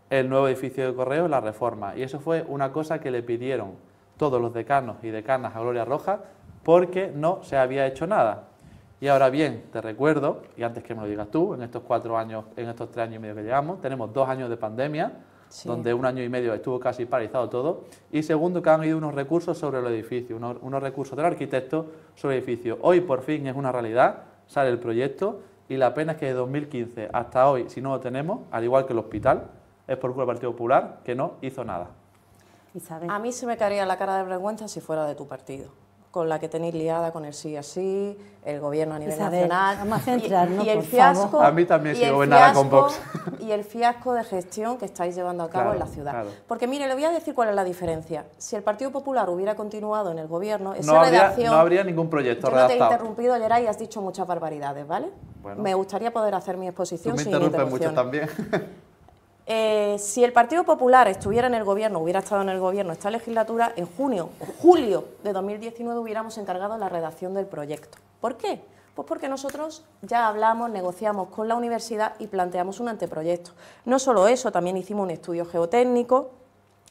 el nuevo edificio de Correos, la reforma. Y eso fue una cosa que le pidieron todos los decanos y decanas a Gloria Rojas, porque no se había hecho nada. Y ahora bien, te recuerdo, y antes que me lo digas tú, en estos 4 años, en estos 3 años y medio que llevamos, tenemos 2 años de pandemia, sí, donde 1 año y medio estuvo casi paralizado todo, y segundo, que han habido unos recursos sobre el edificio, unos recursos del arquitecto sobre el edificio. Hoy por fin es una realidad, sale el proyecto, y la pena es que de 2015 hasta hoy, si no lo tenemos, al igual que el hospital, es por culpa del Partido Popular, que no hizo nada. Isabel. A mí se me caería la cara de vergüenza si fuera de tu partido, con la que tenéis liada con el sí así, el gobierno a nivel nacional. Vamos a centrarnos, y el por fiasco, favor. A mí también sigo gobernada con Vox. Y el fiasco de gestión que estáis llevando a cabo Claro, en la ciudad. claro. Porque mire, le voy a decir cuál es la diferencia. Si el Partido Popular hubiera continuado en el gobierno, esa No redacción... habría ningún proyecto Yo no te he redactado. interrumpido, Geray, y has dicho muchas barbaridades, ¿vale? Bueno. Me gustaría poder hacer mi Tú exposición me sin interrumpes mucho interrupciones. también. Si el Partido Popular estuviera en el gobierno, hubiera estado en el gobierno esta legislatura, en julio de 2019 hubiéramos encargado la redacción del proyecto. ¿Por qué? Pues porque nosotros ya hablamos, negociamos con la universidad y planteamos un anteproyecto. No solo eso, también hicimos un estudio geotécnico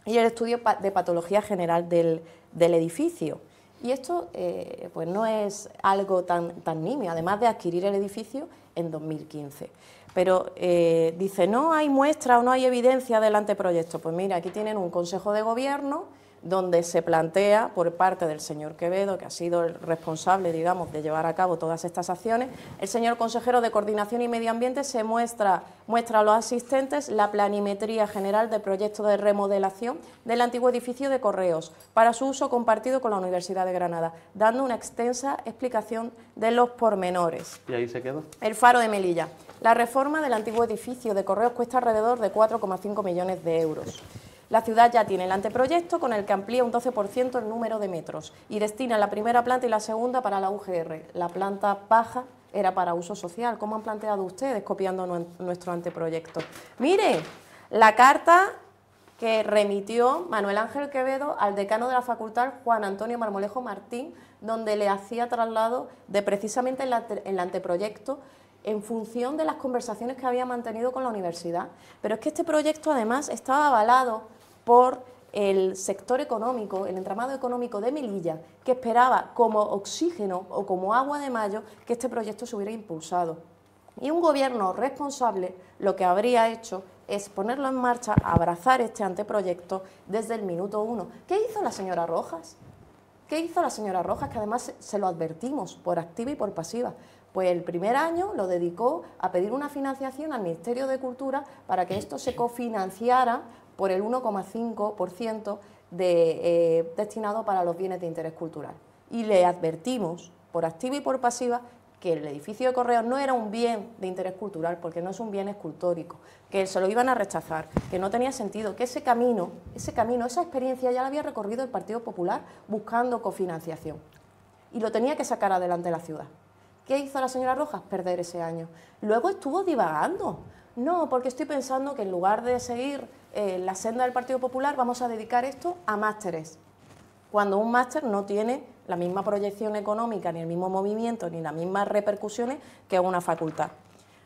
y el estudio de patología general del edificio. Y esto pues no es algo tan nimio, además de adquirir el edificio en 2015. Pero dice, no hay muestra o no hay evidencia del anteproyecto. Pues mira, aquí tienen un consejo de gobierno donde se plantea por parte del señor Quevedo, que ha sido el responsable, digamos, de llevar a cabo todas estas acciones, el señor consejero de Coordinación y Medio Ambiente se muestra a los asistentes la planimetría general del proyecto de remodelación del antiguo edificio de Correos para su uso compartido con la Universidad de Granada, dando una extensa explicación de los pormenores. ¿Y ahí se quedó? El Faro de Melilla. La reforma del antiguo edificio de Correos cuesta alrededor de 4,5 millones de euros. La ciudad ya tiene el anteproyecto con el que amplía un 12% el número de metros y destina la primera planta y la segunda para la UGR. La planta baja era para uso social. ¿Cómo han planteado ustedes copiando nuestro anteproyecto? Mire, la carta que remitió Manuel Ángel Quevedo al decano de la facultad, Juan Antonio Marmolejo Martín, donde le hacía traslado de precisamente el anteproyecto en función de las conversaciones que había mantenido con la universidad. Pero es que este proyecto además estaba avalado por el sector económico, el entramado económico de Melilla, que esperaba como oxígeno o como agua de mayo que este proyecto se hubiera impulsado. Y un gobierno responsable lo que habría hecho es ponerlo en marcha, abrazar este anteproyecto desde el minuto 1. ¿Qué hizo la señora Rojas? ¿Qué hizo la señora Rojas? Que además se lo advertimos por activa y por pasiva. Pues el primer año lo dedicó a pedir una financiación al Ministerio de Cultura para que esto se cofinanciara por el 1,5% destinado para los bienes de interés cultural. Y le advertimos, por activa y por pasiva, que el edificio de Correos no era un bien de interés cultural, porque no es un bien escultórico, que se lo iban a rechazar, que no tenía sentido, que esa experiencia ya la había recorrido el Partido Popular buscando cofinanciación. Y lo tenía que sacar adelante la ciudad. ¿Qué hizo la señora Rojas? Perder ese año. Luego estuvo divagando. No, porque estoy pensando que en lugar de seguir la senda del Partido Popular vamos a dedicar esto a másteres. Cuando un máster no tiene la misma proyección económica, ni el mismo movimiento, ni las mismas repercusiones que una facultad.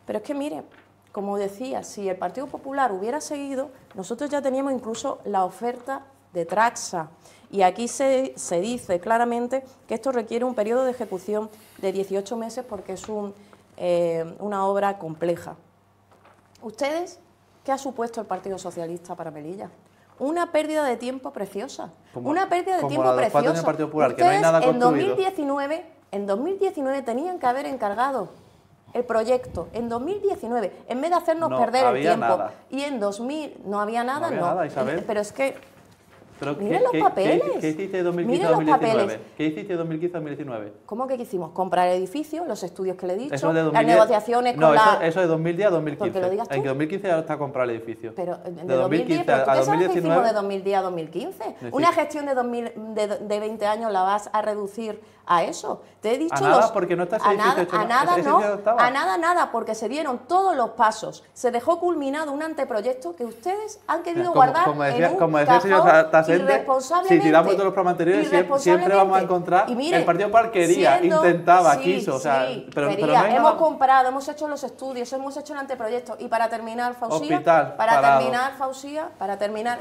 Pero es que, mire, como decía, si el Partido Popular hubiera seguido, nosotros ya teníamos incluso la oferta de Traxa. Y aquí se dice claramente que esto requiere un periodo de ejecución de 18 meses porque es una obra compleja. ¿Ustedes qué ha supuesto el Partido Socialista para Melilla? Una pérdida de tiempo preciosa. Una pérdida de tiempo preciosa. Del Partido Popular, que no hay nada construido. En 2019 tenían que haber encargado el proyecto. En 2019, en vez de hacernos perder el tiempo. Nada. Y en 2000 no había nada, no. Nada, Isabel. Pero es que Pero Miren los papeles. ¿Qué hiciste de 2015 Miren a los 2019? papeles. ¿Qué hiciste de 2015 a 2019? ¿Cómo que hicimos? Comprar el edificio, los estudios que le he dicho, Eso de 2010, las negociaciones con eso de 2010 a 2015. Porque lo digas tú. En que 2015 ya está comprado el edificio. Pero de 2015 2010, ¿pero tú a qué sabes que 2019. hicimos de 2010 a 2015? decir, Una gestión de 20 años la vas a reducir a eso. Te he dicho a nada, porque no está ese edificio hecho, a nada ese no, edificio estaba. a nada, porque se dieron todos los pasos. Se dejó culminado un anteproyecto que ustedes han querido guardar como decía en el señor cajón Tasende, irresponsablemente. si tiramos todos los programas anteriores, siempre vamos a encontrar Y mire, el Partido Popular quería, intentaba, sí, quiso, o sea, sí, pero quería. no hay Hemos nada. comprado, hemos hecho los estudios, hemos hecho el anteproyecto. Y para terminar, Fausía, Hospital, parado. ya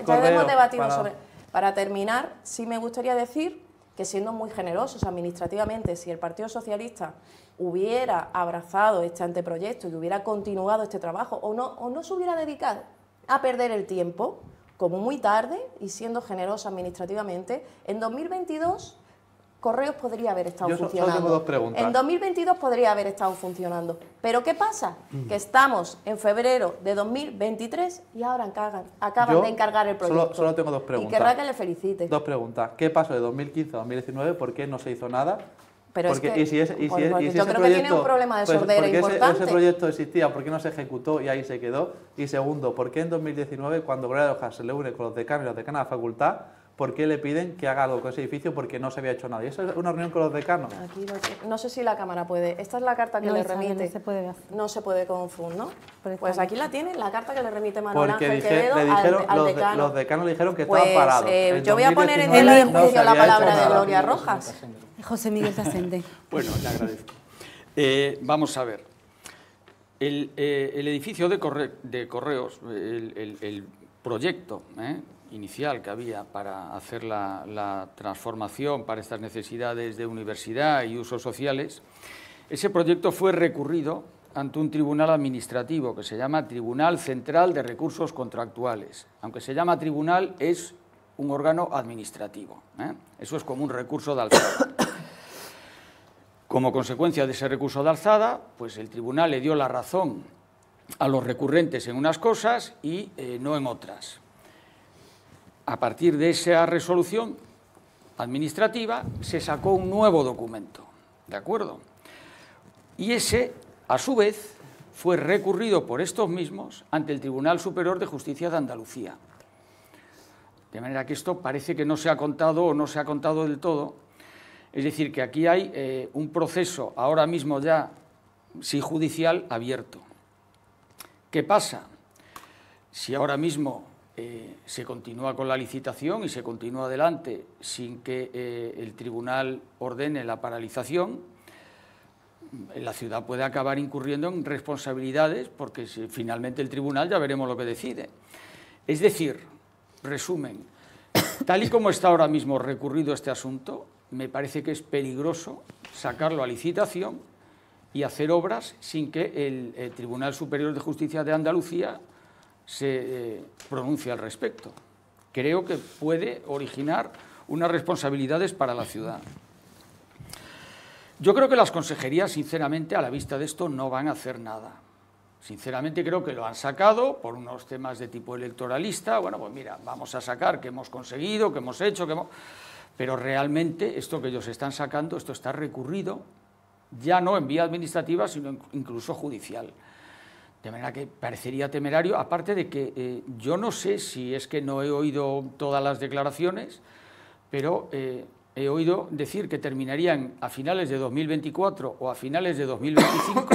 Correo, hemos debatido parado. sobre... Para terminar, sí me gustaría decir que siendo muy generosos administrativamente, si el Partido Socialista hubiera abrazado este anteproyecto y hubiera continuado este trabajo, o no se hubiera dedicado a perder el tiempo, como muy tarde, y siendo generoso administrativamente, en 2022 Correos podría haber estado Yo solo funcionando. tengo dos preguntas. En 2022 podría haber estado funcionando. ¿Pero qué pasa? Que estamos en febrero de 2023 y ahora acaban de encargar el proyecto. Solo tengo dos preguntas. Y querrá que le felicite. Dos preguntas. ¿Qué pasó de 2015 a 2019? ¿Por qué no se hizo nada? Pero porque, es que, porque yo creo que tiene un problema de sordera importante. Ese proyecto existía, ¿por qué no se ejecutó y ahí se quedó? Y segundo, ¿por qué en 2019, cuando Gloria Rojas se le une con los decanos y las decanas de la facultad, ¿por qué le piden que haga algo con ese edificio? Porque no se había hecho nada. Y eso es una reunión con los decanos. Aquí no sé si la cámara puede. Esta es la carta que No, le Isabel, remite. no se puede ver. No se puede confundir, ¿no? Pues aquí la tiene, la carta que le remite Manuel Porque Ángel Quevedo le dijeron, al decano. los decanos le dijeron que Pues, estaban parados. yo voy a poner en 2019 tela de no se juicio la había palabra hecho de nada. Gloria Rojas. José Miguel Tasende. Bueno, le agradezco. Vamos a ver. El edificio de Correos, el proyecto inicial que había para hacer la transformación para estas necesidades de universidad y usos sociales, ese proyecto fue recurrido ante un tribunal administrativo que se llama Tribunal Central de Recursos Contractuales. Aunque se llama tribunal, es un órgano administrativo. Eso es como un recurso de alzada. Como consecuencia de ese recurso de alzada, pues el tribunal le dio la razón a los recurrentes en unas cosas y no en otras. A partir de esa resolución administrativa se sacó un nuevo documento, ¿de acuerdo? Y ese, a su vez, fue recurrido por estos mismos ante el Tribunal Superior de Justicia de Andalucía. De manera que esto parece que no se ha contado o no se ha contado del todo. Es decir, que aquí hay un proceso ahora mismo ya, sí judicial, abierto. ¿Qué pasa? Si ahora mismo se continúa con la licitación y se continúa adelante sin que el tribunal ordene la paralización, la ciudad puede acabar incurriendo en responsabilidades porque finalmente el tribunal ya veremos lo que decide. Es decir, resumen, tal y como está ahora mismo recurrido este asunto, me parece que es peligroso sacarlo a licitación y hacer obras sin que el Tribunal Superior de Justicia de Andalucía se pronuncie al respecto. Creo que puede originar unas responsabilidades para la ciudad. Yo creo que las consejerías, sinceramente, a la vista de esto, no van a hacer nada. Sinceramente creo que lo han sacado por unos temas de tipo electoralista. Bueno, pues mira, vamos a sacar que hemos conseguido, que hemos hecho, que hemos... Pero realmente esto que ellos están sacando, esto está recurrido, ya no en vía administrativa, sino incluso judicial. De manera que parecería temerario, aparte de que yo no sé si es que no he oído todas las declaraciones, pero he oído decir que terminarían a finales de 2024 o a finales de 2025,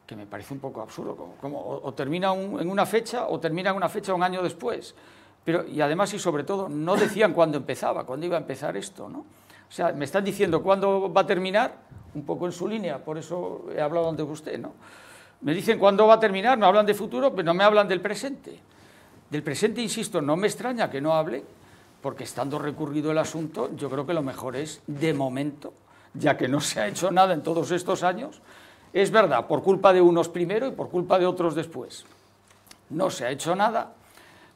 que me parece un poco absurdo, como o termina en una fecha o termina en una fecha un año después. Pero, y además y sobre todo, no decían cuándo empezaba, cuándo iba a empezar esto, ¿no? O sea, me están diciendo cuándo va a terminar, un poco en su línea, por eso he hablado ante usted, ¿no? Me dicen cuándo va a terminar, no hablan de futuro, pero no me hablan del presente. Del presente, insisto, no me extraña que no hable, porque estando recurrido el asunto, yo creo que lo mejor es, de momento, ya que no se ha hecho nada en todos estos años, es verdad, por culpa de unos primero y por culpa de otros después. No se ha hecho nada,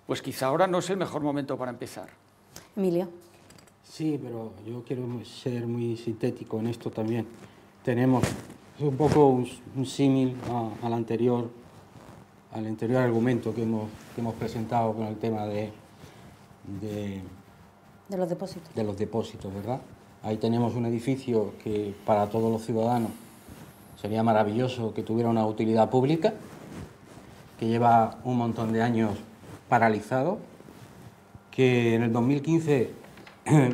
pues quizá ahora no es el mejor momento para empezar. Emilio. Sí, pero yo quiero ser muy sintético en esto también. Tenemos un poco un símil al anterior argumento que hemos presentado con el tema de de los depósitos. De los depósitos, ¿verdad? Ahí tenemos un edificio que para todos los ciudadanos sería maravilloso que tuviera una utilidad pública, que lleva un montón de años paralizado, que en el 2015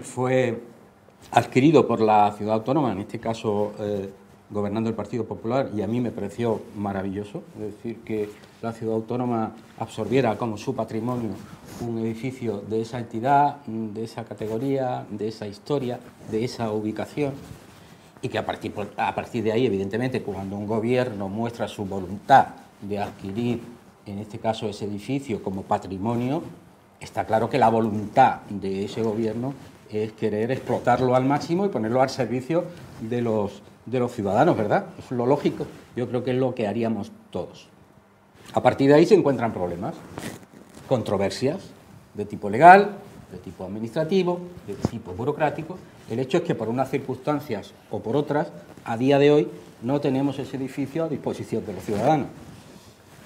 fue adquirido por la ciudad autónoma, en este caso gobernando el Partido Popular, y a mí me pareció maravilloso, es decir, que la ciudad autónoma absorbiera como su patrimonio un edificio de esa entidad, de esa categoría, de esa historia, de esa ubicación, y que a partir de ahí, evidentemente, cuando un gobierno muestra su voluntad de adquirir, en este caso, ese edificio como patrimonio, está claro que la voluntad de ese gobierno es querer explotarlo al máximo y ponerlo al servicio de los ciudadanos, ¿verdad? Es lo lógico. Yo creo que es lo que haríamos todos. A partir de ahí se encuentran problemas, controversias de tipo legal, de tipo administrativo, de tipo burocrático. El hecho es que por unas circunstancias o por otras, a día de hoy, no tenemos ese edificio a disposición de los ciudadanos.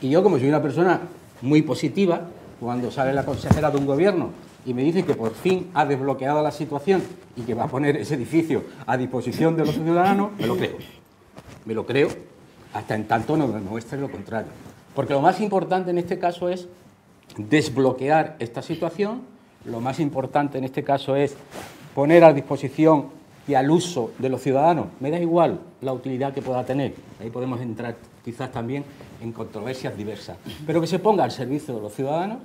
Y yo, como soy una persona muy positiva, cuando sale la consejera de un gobierno y me dice que por fin ha desbloqueado la situación y que va a poner ese edificio a disposición de los ciudadanos, me lo creo. Me lo creo, hasta en tanto no me demuestre lo contrario. Porque lo más importante en este caso es desbloquear esta situación, lo más importante en este caso es poner a disposición y al uso de los ciudadanos, me da igual la utilidad que pueda tener, ahí podemos entrar quizás también en controversias diversas, pero que se ponga al servicio de los ciudadanos,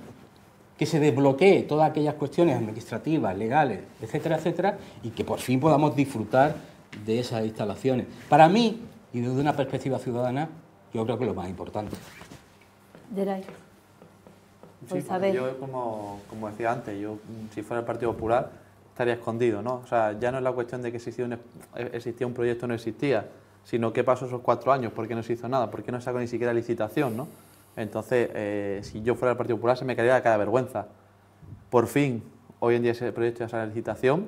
que se desbloquee todas aquellas cuestiones administrativas, legales, etcétera, etcétera, y que por fin podamos disfrutar de esas instalaciones. Para mí, y desde una perspectiva ciudadana, yo creo que es lo más importante. Geray. Sí, yo, como decía antes, yo si fuera el Partido Popular estaría escondido, ¿no? O sea, ya no es la cuestión de que existía un proyecto o no existía, sino qué pasó esos 4 años, por qué no se hizo nada, por qué no se sacó ni siquiera licitación, ¿no? Entonces, si yo fuera el Partido Popular se me caería la cara de vergüenza. Por fin, hoy en día ese proyecto ya sale a licitación,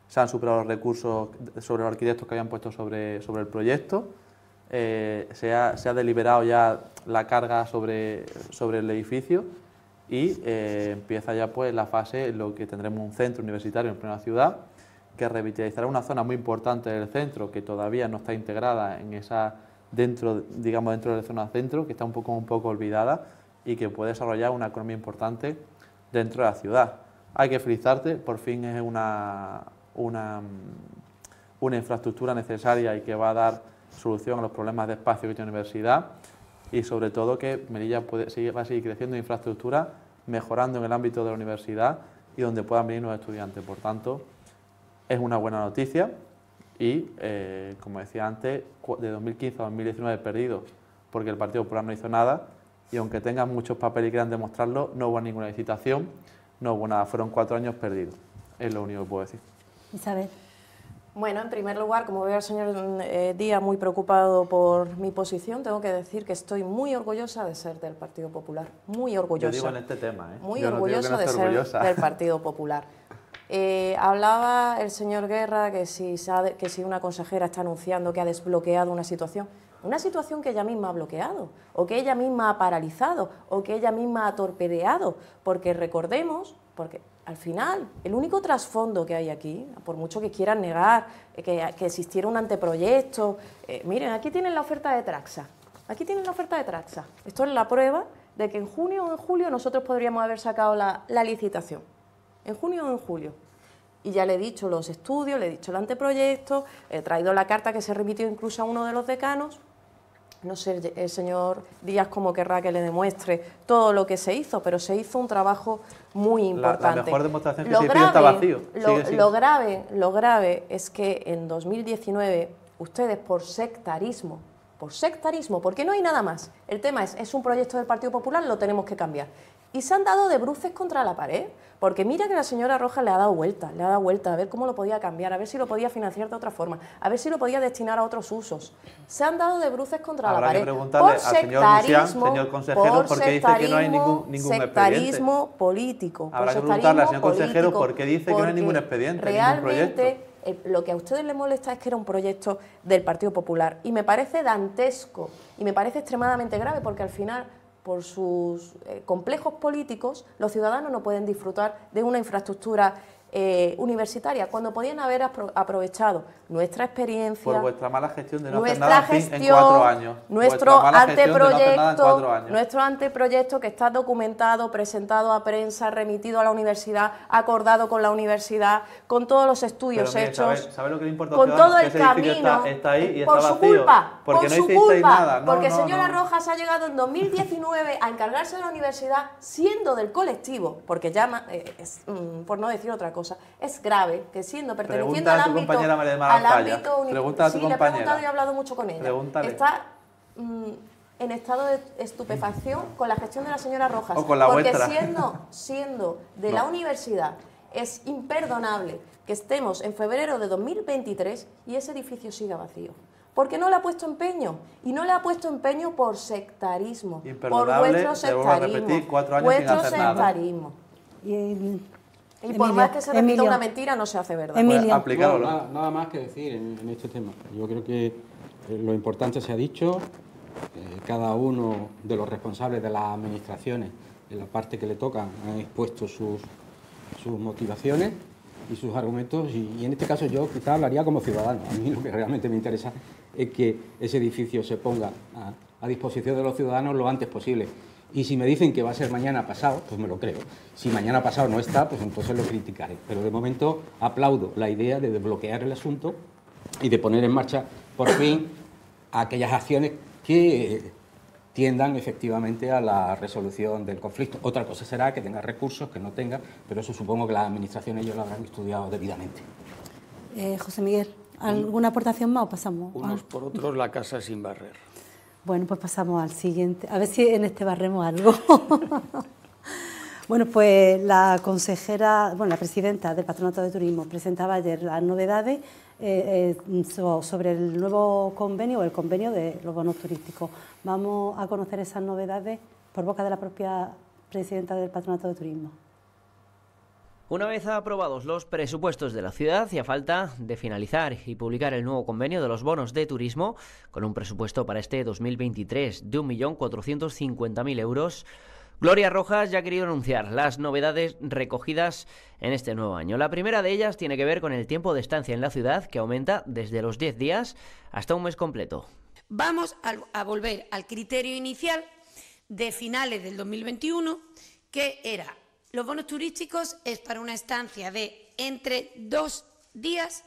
se han superado los recursos sobre los arquitectos que habían puesto sobre el proyecto, se ha deliberado ya la carga sobre el edificio y empieza ya pues la fase en la que tendremos un centro universitario en plena ciudad que revitalizará una zona muy importante del centro que todavía no está integrada en esa dentro de la zona centro, que está un poco olvidada y que puede desarrollar una economía importante dentro de la ciudad. Hay que felicitarte, por fin es una infraestructura necesaria y que va a dar solución a los problemas de espacio que tiene la universidad y sobre todo que Melilla va a seguir creciendo en infraestructura, mejorando en el ámbito de la universidad y donde puedan venir los estudiantes. Por tanto, es una buena noticia y, como decía antes, de 2015 a 2019 perdidos porque el Partido Popular no hizo nada y aunque tengan muchos papeles y quieran demostrarlo, no hubo ninguna licitación, no hubo nada, fueron 4 años perdidos, es lo único que puedo decir. Isabel. Bueno, en primer lugar, como veo al señor Díaz muy preocupado por mi posición, tengo que decir que estoy muy orgullosa de ser del Partido Popular, muy orgullosa. Yo digo en este tema, muy orgullosa de ser del Partido Popular. Hablaba el señor Guerra que si una consejera está anunciando que ha desbloqueado una situación que ella misma ha bloqueado, o que ella misma ha paralizado, o que ella misma ha torpedeado, porque recordemos, porque al final el único trasfondo que hay aquí, por mucho que quieran negar que existiera un anteproyecto, miren, aquí tienen la oferta de Traxa, esto es la prueba de que en junio o en julio nosotros podríamos haber sacado la licitación, en junio o en julio. Y ya le he dicho los estudios, le he dicho el anteproyecto, he traído la carta que se remitió incluso a uno de los decanos. No sé el señor Díaz cómo querrá que le demuestre todo lo que se hizo, pero se hizo un trabajo muy importante. La mejor demostración que se hizo está vacío. Lo grave es que en 2019 ustedes por sectarismo, porque no hay nada más, el tema es un proyecto del Partido Popular, lo tenemos que cambiar. Y se han dado de bruces contra la pared, porque mira que la señora Rojas le ha dado vuelta a ver cómo lo podía cambiar, a ver si lo podía financiar de otra forma, a ver si lo podía destinar a otros usos. Se han dado de bruces contra la pared. Habrá que preguntarle al señor Lucián, señor consejero, por qué dice que no hay ningún sectarismo político. Habrá que preguntarle al señor consejero por qué dice que no hay ningún expediente, ningún proyecto. Lo que a ustedes les molesta es que era un proyecto del Partido Popular y me parece dantesco y me parece extremadamente grave porque al final por sus complejos políticos, los ciudadanos no pueden disfrutar de una infraestructura universitaria, cuando podían haber aprovechado nuestra experiencia, por vuestra mala gestión de no hacer nuestra nada gestión, en 4 años. nuestro anteproyecto que está documentado, presentado a prensa, remitido a la universidad, acordado con la universidad, con todos los estudios hechos, ¿sabe lo que le importa con todo el ese camino, está ahí y está por su vacío, culpa, porque por no su hicisteis culpa, nada. No, porque no, señora no. Rojas ha llegado en 2019 a encargarse de la universidad siendo del colectivo, porque ya, por no decir otra cosa, es grave que siendo perteneciendo al ámbito, le he preguntado y he hablado mucho con ella. Pregúntale. Está en estado de estupefacción con la gestión de la señora Rojas, o con la porque vuestra. siendo de la universidad es imperdonable que estemos en febrero de 2023 y ese edificio siga vacío. Porque no le ha puesto empeño, y no le ha puesto empeño por sectarismo, por vuestro sectarismo, 4 años sin hacer nada. Y por más que se repita una mentira, no se hace verdad. Nada más que decir en este tema. Yo creo que lo importante se ha dicho. Cada uno de los responsables de las administraciones, en la parte que le tocan, han expuesto sus motivaciones y sus argumentos. Y en este caso yo quizá hablaría como ciudadano. A mí lo que realmente me interesa es que ese edificio se ponga a disposición de los ciudadanos lo antes posible. Y si me dicen que va a ser mañana pasado, pues me lo creo. Si mañana pasado no está, pues entonces lo criticaré. Pero de momento aplaudo la idea de desbloquear el asunto y de poner en marcha, por fin, aquellas acciones que tiendan efectivamente a la resolución del conflicto. Otra cosa será que tenga recursos, que no tenga, pero eso supongo que las administraciones ellos lo habrán estudiado debidamente. José Miguel, ¿alguna aportación más o pasamos? Unos por otros, la casa sin barrer. Bueno, pues pasamos al siguiente. A ver si en este barremos algo. Bueno, pues la presidenta del Patronato de Turismo presentaba ayer las novedades sobre el nuevo convenio o el convenio de los bonos turísticos. Vamos a conocer esas novedades por boca de la propia presidenta del Patronato de Turismo. Una vez aprobados los presupuestos de la ciudad y a falta de finalizar y publicar el nuevo convenio de los bonos de turismo, con un presupuesto para este 2023 de 1.450.000 euros, Gloria Rojas ya ha querido anunciar las novedades recogidas en este nuevo año. La primera de ellas tiene que ver con el tiempo de estancia en la ciudad, que aumenta desde los 10 días hasta un mes completo. Vamos a volver al criterio inicial de finales del 2021, que era: los bonos turísticos es para una estancia de entre 2 días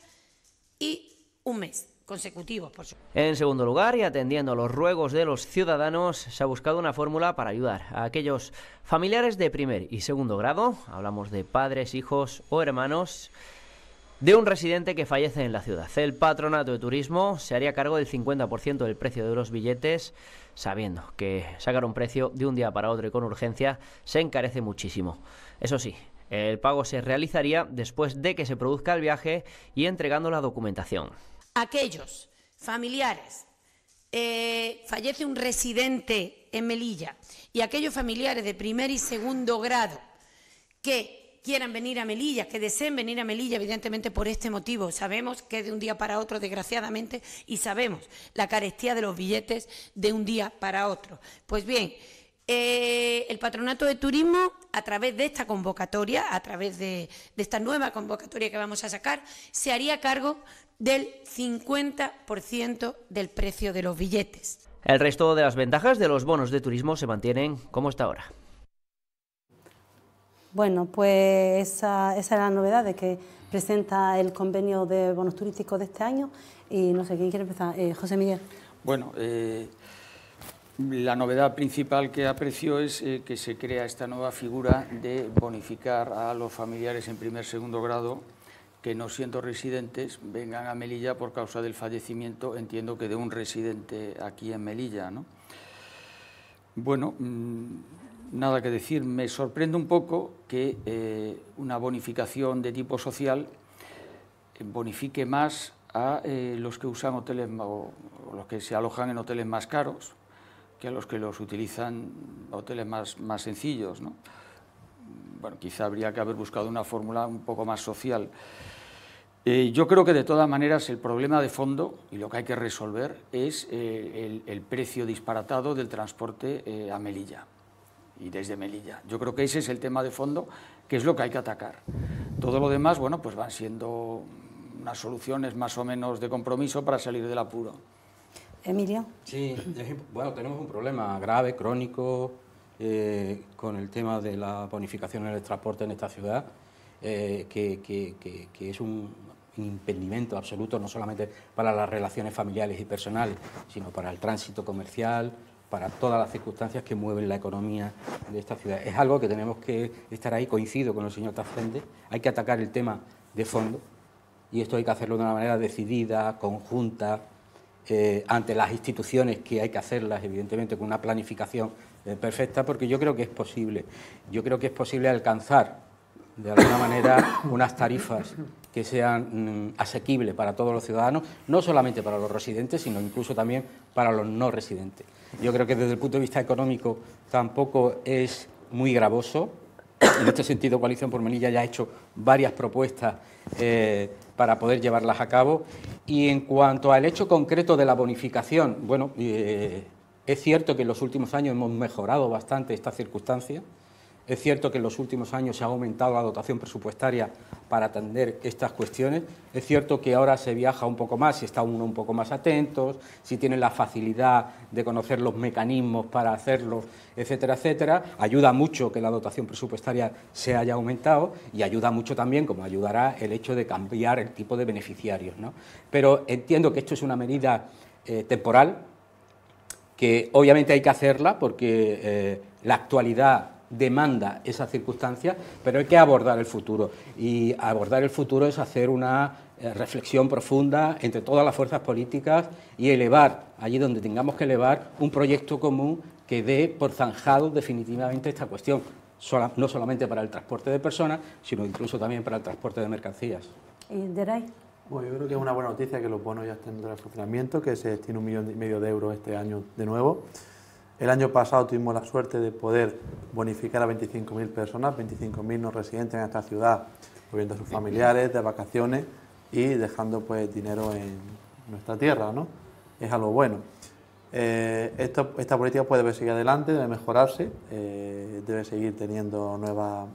y un mes consecutivos, por supuesto. En segundo lugar, y atendiendo a los ruegos de los ciudadanos, se ha buscado una fórmula para ayudar a aquellos familiares de primer y segundo grado, hablamos de padres, hijos o hermanos, de un residente que fallece en la ciudad. El Patronato de Turismo se haría cargo del 50% del precio de los billetes, sabiendo que sacar un precio de un día para otro y con urgencia se encarece muchísimo. Eso sí, el pago se realizaría después de que se produzca el viaje y entregando la documentación. Aquellos familiares, fallece un residente en Melilla, y aquellos familiares de primer y segundo grado que quieran venir a Melilla, que deseen venir a Melilla, evidentemente por este motivo, sabemos que es de un día para otro, desgraciadamente, y sabemos la carestía de los billetes de un día para otro. Pues bien, el Patronato de Turismo, a través de esta convocatoria, a través de esta nueva convocatoria que vamos a sacar, se haría cargo del 50% del precio de los billetes. El resto de las ventajas de los bonos de turismo se mantienen como está ahora. Bueno, pues esa es la novedad de que presenta el convenio de bonos turísticos de este año. Y no sé, ¿quién quiere empezar? José Miguel. Bueno, la novedad principal que aprecio es que se crea esta nueva figura de bonificar a los familiares en primer y segundo grado que, no siendo residentes, vengan a Melilla por causa del fallecimiento, entiendo que de un residente aquí en Melilla, ¿no? Bueno, nada que decir. Me sorprende un poco que una bonificación de tipo social bonifique más a los que usan hoteles o los que se alojan en hoteles más caros que a los que los utilizan hoteles más sencillos, ¿no? Bueno, quizá habría que haber buscado una fórmula un poco más social. Yo creo que de todas maneras el problema de fondo y lo que hay que resolver es el precio disparatado del transporte a Melilla y desde Melilla. Yo creo que ese es el tema de fondo, que es lo que hay que atacar. Todo lo demás, bueno, pues van siendo unas soluciones más o menos de compromiso para salir del apuro. Emilio. Sí, bueno, tenemos un problema grave, crónico, con el tema de la bonificación en el transporte en esta ciudad, que es un impedimento absoluto no solamente para las relaciones familiares y personales, sino para el tránsito comercial, para todas las circunstancias que mueven la economía de esta ciudad. Es algo que tenemos que estar ahí, coincido con el señor Tafrende, hay que atacar el tema de fondo y esto hay que hacerlo de una manera decidida, conjunta, ante las instituciones, que hay que hacerlas evidentemente con una planificación perfecta, porque yo creo que es posible. Yo creo que es posible alcanzar de alguna manera unas tarifas que sean asequibles para todos los ciudadanos, no solamente para los residentes, sino incluso también para los no residentes. Yo creo que desde el punto de vista económico tampoco es muy gravoso. En este sentido, Coalición por Melilla ya ha hecho varias propuestas para poder llevarlas a cabo. Y en cuanto al hecho concreto de la bonificación, bueno, es cierto que en los últimos años hemos mejorado bastante esta circunstancia. Es cierto que en los últimos años se ha aumentado la dotación presupuestaria para atender estas cuestiones. Es cierto que ahora se viaja un poco más, si está uno un poco más atentos, si tienen la facilidad de conocer los mecanismos para hacerlo, etcétera, etcétera. Ayuda mucho que la dotación presupuestaria se haya aumentado y ayuda mucho también, como ayudará el hecho de cambiar el tipo de beneficiarios, ¿no? Pero entiendo que esto es una medida temporal, que obviamente hay que hacerla porque la actualidad demanda esa circunstancia, pero hay que abordar el futuro. Y abordar el futuro es hacer una reflexión profunda entre todas las fuerzas políticas y elevar, allí donde tengamos que elevar, un proyecto común que dé por zanjado definitivamente esta cuestión, no solamente para el transporte de personas, sino incluso también para el transporte de mercancías. ¿Y Deray? Bueno, yo creo que es una buena noticia que los bonos ya estén en funcionamiento, que se destina 1,5 millones de euros este año de nuevo. El año pasado tuvimos la suerte de poder bonificar a 25.000 personas, 25.000 no residentes en esta ciudad, volviendo a sus familiares, de vacaciones y dejando pues dinero en nuestra tierra, ¿no? Es algo bueno. Esta política debe seguir adelante, debe mejorarse, debe seguir teniendo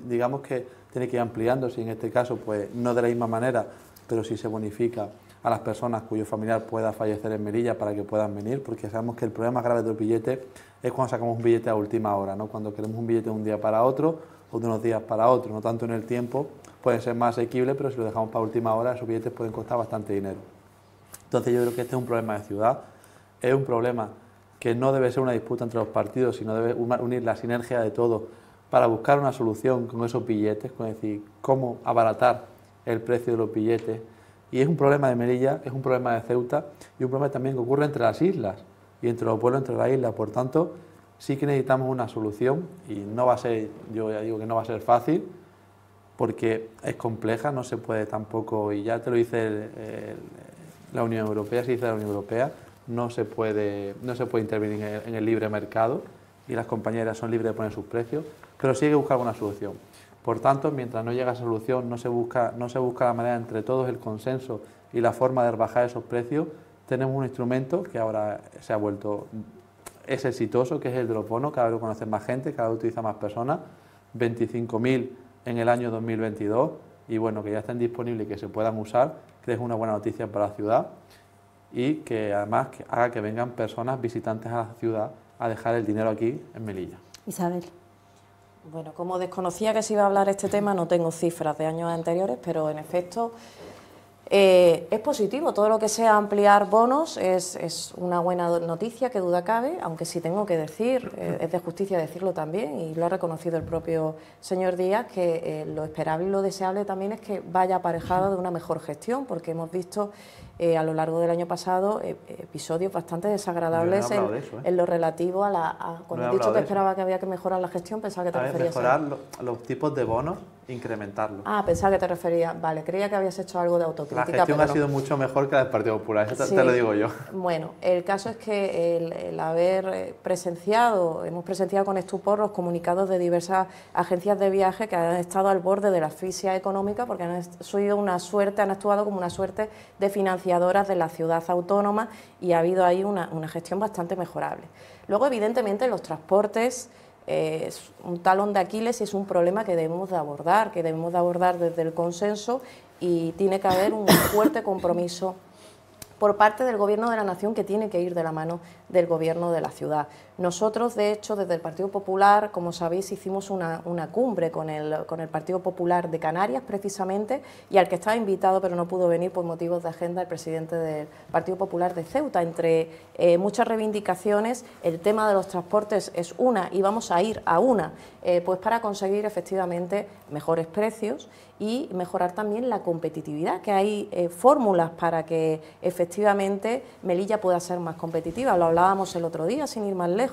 digamos que tiene que ir ampliándose, y en este caso pues no de la misma manera, pero sí se bonifica a las personas cuyo familiar pueda fallecer en Melilla para que puedan venir, porque sabemos que el problema más grave de los billetes es cuando sacamos un billete a última hora, ¿no? Cuando queremos un billete de un día para otro o de unos días para otro, no tanto en el tiempo, puede ser más asequible, pero si lo dejamos para última hora, esos billetes pueden costar bastante dinero. Entonces yo creo que este es un problema de ciudad, es un problema que no debe ser una disputa entre los partidos, sino debe unir la sinergia de todos para buscar una solución con esos billetes, es decir, cómo abaratar el precio de los billetes. Y es un problema de Melilla, es un problema de Ceuta y un problema también que ocurre entre las islas y entre los pueblos, entre las islas. Por tanto, sí que necesitamos una solución y no va a ser, yo ya digo que no va a ser fácil porque es compleja, no se puede tampoco, y ya te lo dice la Unión Europea, se dice la Unión Europea, no se puede intervenir en el libre mercado y las compañeras son libres de poner sus precios, pero sí hay que buscar una solución. Por tanto, mientras no llega a solución, no se busca la manera entre todos, el consenso y la forma de rebajar esos precios, tenemos un instrumento que ahora es exitoso, que es el de los bonos, cada vez lo conoce más gente, cada vez lo utiliza más personas, 25.000 en el año 2022, y bueno, que ya estén disponibles y que se puedan usar, creo que es una buena noticia para la ciudad y que además haga que vengan personas visitantes a la ciudad a dejar el dinero aquí en Melilla. Isabel. Bueno, como desconocía que se iba a hablar este tema, no tengo cifras de años anteriores, pero en efecto es positivo. Todo lo que sea ampliar bonos es una buena noticia, que duda cabe, aunque sí tengo que decir, es de justicia decirlo también, y lo ha reconocido el propio señor Díaz, que lo esperable y lo deseable también es que vaya aparejado de una mejor gestión, porque hemos visto a lo largo del año pasado episodios bastante desagradables en lo relativo a cuando he dicho que esperaba que había que mejorar la gestión, pensaba que te referías a mejorar los tipos de bonos incrementarlo. Ah, pensaba que te referías, vale, creía que habías hecho algo de autocrítica. La gestión pero ha sido mucho mejor que la del Partido Popular, eso te lo digo yo. Bueno, el caso es que el haber hemos presenciado con estupor los comunicados de diversas agencias de viaje que han estado al borde de la asfixia económica porque han actuado como una suerte de financiadoras de la ciudad autónoma y ha habido ahí una gestión bastante mejorable. Luego, evidentemente, los transportes es un talón de Aquiles y es un problema que debemos de abordar desde el consenso, y tiene que haber un fuerte compromiso por parte del Gobierno de la Nación, que tiene que ir de la mano del Gobierno de la ciudad. Nosotros, de hecho, desde el Partido Popular, como sabéis, hicimos una cumbre con el Partido Popular de Canarias, precisamente, y al que estaba invitado, pero no pudo venir por motivos de agenda, el presidente del Partido Popular de Ceuta. Entre muchas reivindicaciones, el tema de los transportes es una, y vamos a ir a una, pues para conseguir efectivamente mejores precios y mejorar también la competitividad, que hay fórmulas para que efectivamente Melilla pueda ser más competitiva. Lo hablábamos el otro día, sin ir más lejos.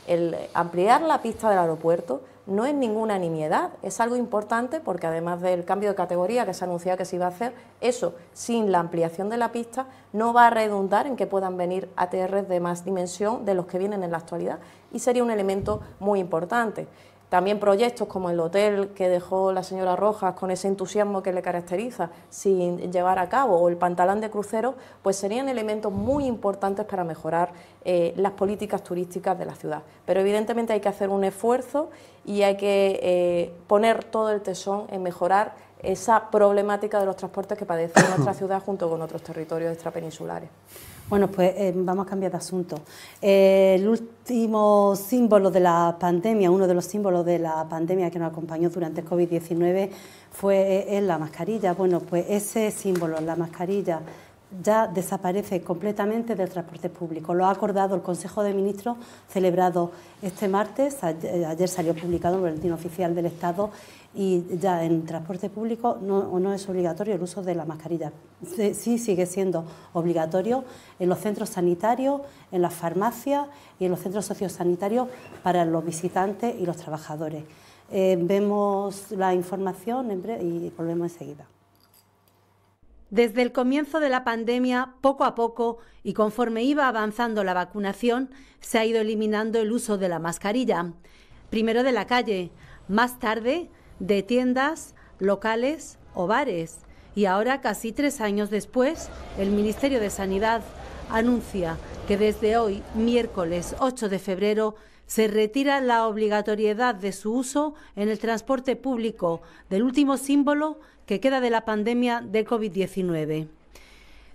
El ampliar la pista del aeropuerto no es ninguna nimiedad, es algo importante porque además del cambio de categoría que se anunciaba que se iba a hacer, eso sin la ampliación de la pista no va a redundar en que puedan venir ATRs de más dimensión de los que vienen en la actualidad, y sería un elemento muy importante. También proyectos como el hotel que dejó la señora Rojas con ese entusiasmo que le caracteriza sin llevar a cabo, o el pantalón de crucero, pues serían elementos muy importantes para mejorar las políticas turísticas de la ciudad. Pero evidentemente hay que hacer un esfuerzo y hay que poner todo el tesón en mejorar esa problemática de los transportes que padece nuestra ciudad junto con otros territorios extrapeninsulares. Bueno, pues vamos a cambiar de asunto. El último símbolo de la pandemia, uno de los símbolos de la pandemia que nos acompañó durante el COVID-19 es la mascarilla. Bueno, pues ese símbolo, la mascarilla, ya desaparece completamente del transporte público. Lo ha acordado el Consejo de Ministros celebrado este martes. Ayer salió publicado en el Boletín Oficial del Estado, y ya en transporte público no es obligatorio el uso de la mascarilla. Sí sigue siendo obligatorio en los centros sanitarios, en las farmacias y en los centros sociosanitarios para los visitantes y los trabajadores. Vemos la información y volvemos enseguida. Desde el comienzo de la pandemia, poco a poco y conforme iba avanzando la vacunación, se ha ido eliminando el uso de la mascarilla. Primero de la calle, más tarde de tiendas, locales o bares. Y ahora, casi 3 años después, el Ministerio de Sanidad anuncia que desde hoy, miércoles 8 de febrero, se retira la obligatoriedad de su uso en el transporte público del último símbolo que queda de la pandemia de COVID-19.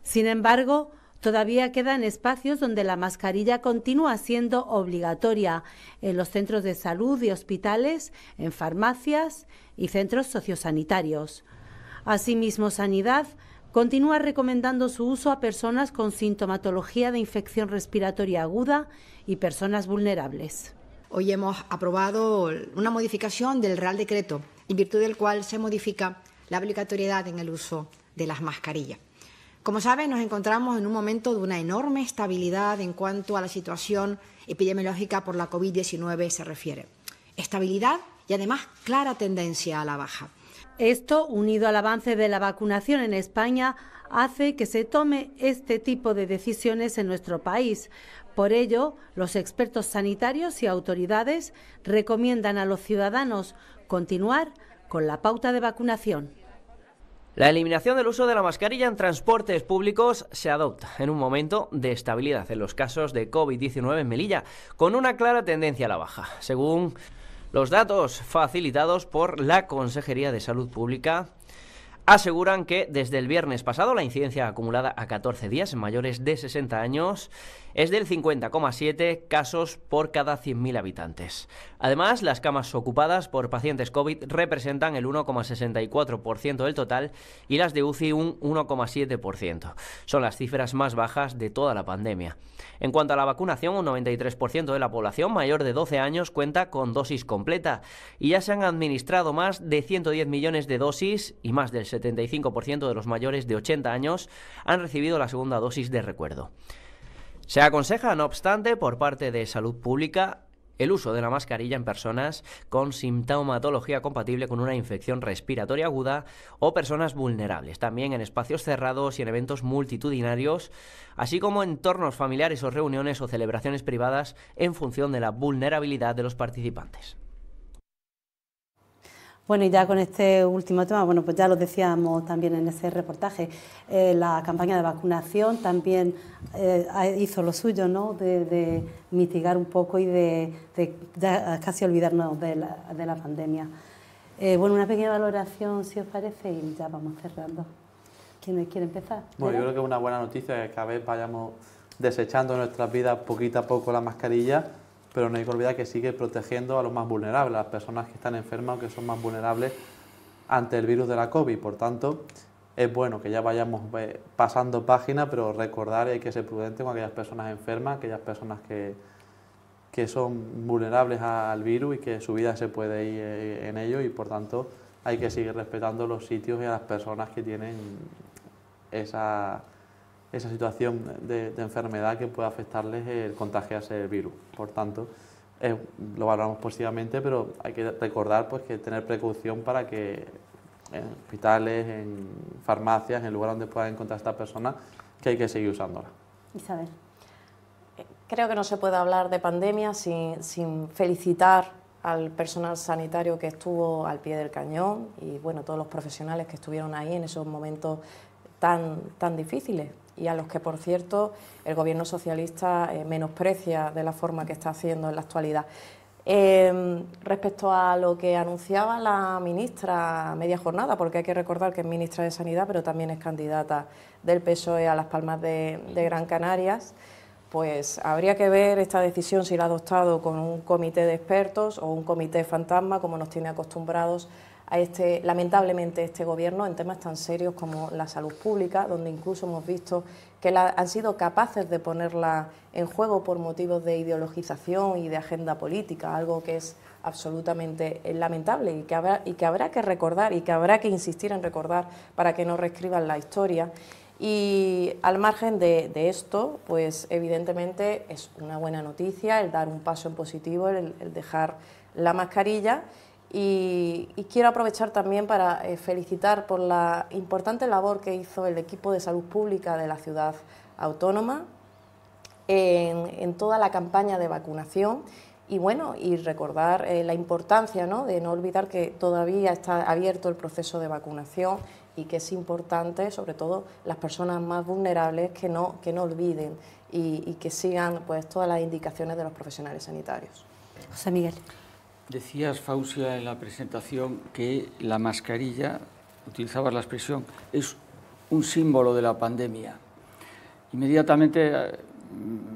Sin embargo, todavía quedan espacios donde la mascarilla continúa siendo obligatoria, en los centros de salud y hospitales, en farmacias y centros sociosanitarios. Asimismo, Sanidad continúa recomendando su uso a personas con sintomatología de infección respiratoria aguda y personas vulnerables. Hoy hemos aprobado una modificación del Real Decreto, en virtud del cual se modifica la obligatoriedad en el uso de las mascarillas. Como saben, nos encontramos en un momento de una enorme estabilidad en cuanto a la situación epidemiológica por la COVID-19 se refiere. Estabilidad y además clara tendencia a la baja. Esto, unido al avance de la vacunación en España, hace que se tome este tipo de decisiones en nuestro país. Por ello, los expertos sanitarios y autoridades recomiendan a los ciudadanos continuar con la pauta de vacunación. La eliminación del uso de la mascarilla en transportes públicos se adopta en un momento de estabilidad en los casos de COVID-19 en Melilla, con una clara tendencia a la baja, según los datos facilitados por la Consejería de Salud Pública. Aseguran que desde el viernes pasado la incidencia acumulada a 14 días en mayores de 60 años es del 50,7 casos por cada 100.000 habitantes. Además, las camas ocupadas por pacientes COVID representan el 1,64% del total y las de UCI un 1,7%. Son las cifras más bajas de toda la pandemia. En cuanto a la vacunación, un 93% de la población mayor de 12 años cuenta con dosis completa y ya se han administrado más de 110 millones de dosis y más del 75% de los mayores de 80 años han recibido la segunda dosis de recuerdo. Se aconseja, no obstante, por parte de Salud Pública, el uso de la mascarilla en personas con sintomatología compatible con una infección respiratoria aguda o personas vulnerables, también en espacios cerrados y en eventos multitudinarios, así como en entornos familiares o reuniones o celebraciones privadas en función de la vulnerabilidad de los participantes. Bueno, y ya con este último tema, bueno, pues ya lo decíamos también en ese reportaje, la campaña de vacunación también hizo lo suyo, ¿no?, de mitigar un poco y de casi olvidarnos de la pandemia. Bueno, una pequeña valoración, si os parece, y ya vamos cerrando. ¿Quién quiere empezar? Bueno, yo creo que es una buena noticia que cada vez vayamos desechando en nuestras vidas poquito a poco la mascarilla, pero no hay que olvidar que sigue protegiendo a los más vulnerables, a las personas que están enfermas o que son más vulnerables ante el virus de la COVID. Por tanto, es bueno que ya vayamos pasando página, pero recordar hay que ser prudente con aquellas personas enfermas, aquellas personas que son vulnerables al virus y que su vida se puede ir en ello, y por tanto hay que seguir respetando los sitios y a las personas que tienen esa situación de enfermedad que puede afectarles el contagiarse del virus. Por tanto, lo valoramos positivamente, pero hay que recordar pues, que tener precaución para que en hospitales, en farmacias, en lugares donde puedan encontrar a esta persona, que hay que seguir usándola. Isabel. Creo que no se puede hablar de pandemia sin felicitar al personal sanitario que estuvo al pie del cañón y bueno, todos los profesionales que estuvieron ahí en esos momentos tan difíciles, y a los que, por cierto, el Gobierno socialista menosprecia de la forma que está haciendo en la actualidad. Respecto a lo que anunciaba la ministra a media jornada, porque hay que recordar que es ministra de Sanidad, pero también es candidata del PSOE a Las Palmas de Gran Canarias, pues habría que ver esta decisión si la ha adoptado con un comité de expertos o un comité fantasma, como nos tiene acostumbrados a lamentablemente este Gobierno en temas tan serios como la salud pública, donde incluso hemos visto que han sido capaces de ponerla en juego por motivos de ideologización y de agenda política, algo que es absolutamente lamentable y que habrá que recordar y que habrá que insistir en recordar para que no reescriban la historia. Y al margen de esto, pues evidentemente es una buena noticia el dar un paso en positivo, el dejar la mascarilla. Y quiero aprovechar también para felicitar por la importante labor que hizo el equipo de salud pública de la ciudad autónoma en toda la campaña de vacunación y bueno, y recordar la importancia, ¿no?, de no olvidar que todavía está abierto el proceso de vacunación y que es importante, sobre todo las personas más vulnerables, que no olviden y que sigan pues todas las indicaciones de los profesionales sanitarios. José Miguel. Decías, Fausia, en la presentación que la mascarilla, utilizabas la expresión, es un símbolo de la pandemia. Inmediatamente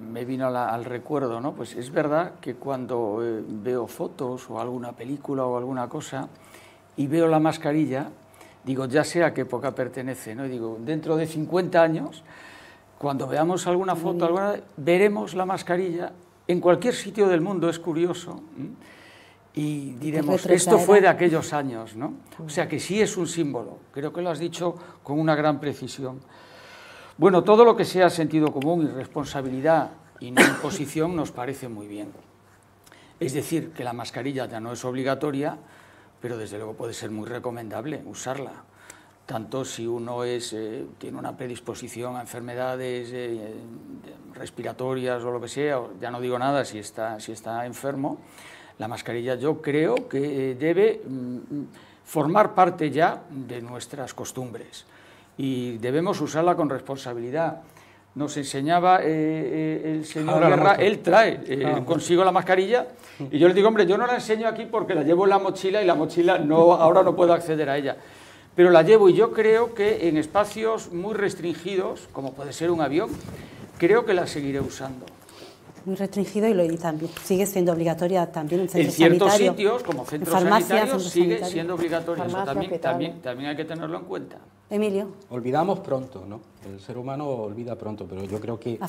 me vino al recuerdo, ¿no? Pues es verdad que cuando veo fotos o alguna película o alguna cosa y veo la mascarilla, digo, ya sé a qué época pertenece, ¿no? Y digo, dentro de 50 años, cuando veamos alguna foto, veremos la mascarilla en cualquier sitio del mundo, es curioso, y diremos, esto fue de aquellos años, ¿no? O sea que sí es un símbolo, creo que lo has dicho con una gran precisión. Bueno, todo lo que sea sentido común y responsabilidad y no imposición nos parece muy bien. Es decir, que la mascarilla ya no es obligatoria, pero desde luego puede ser muy recomendable usarla, tanto si uno tiene una predisposición a enfermedades respiratorias o lo que sea, ya no digo nada si está enfermo. La mascarilla yo creo que debe formar parte ya de nuestras costumbres y debemos usarla con responsabilidad. Nos enseñaba el señor Guerra, él trae consigo la mascarilla y yo le digo, hombre, yo no la enseño aquí porque la llevo en la mochila y la mochila ahora no puedo acceder a ella, pero la llevo y yo creo que en espacios muy restringidos, como puede ser un avión, creo que la seguiré usando. Muy restringido y también sigue siendo obligatoria también en centros sanitarios. En ciertos sanitario, sitios, como centros sanitarios, sigue siendo obligatoria. Eso también hay que tenerlo en cuenta. Emilio. Olvidamos pronto, ¿no? El ser humano olvida pronto, pero yo creo que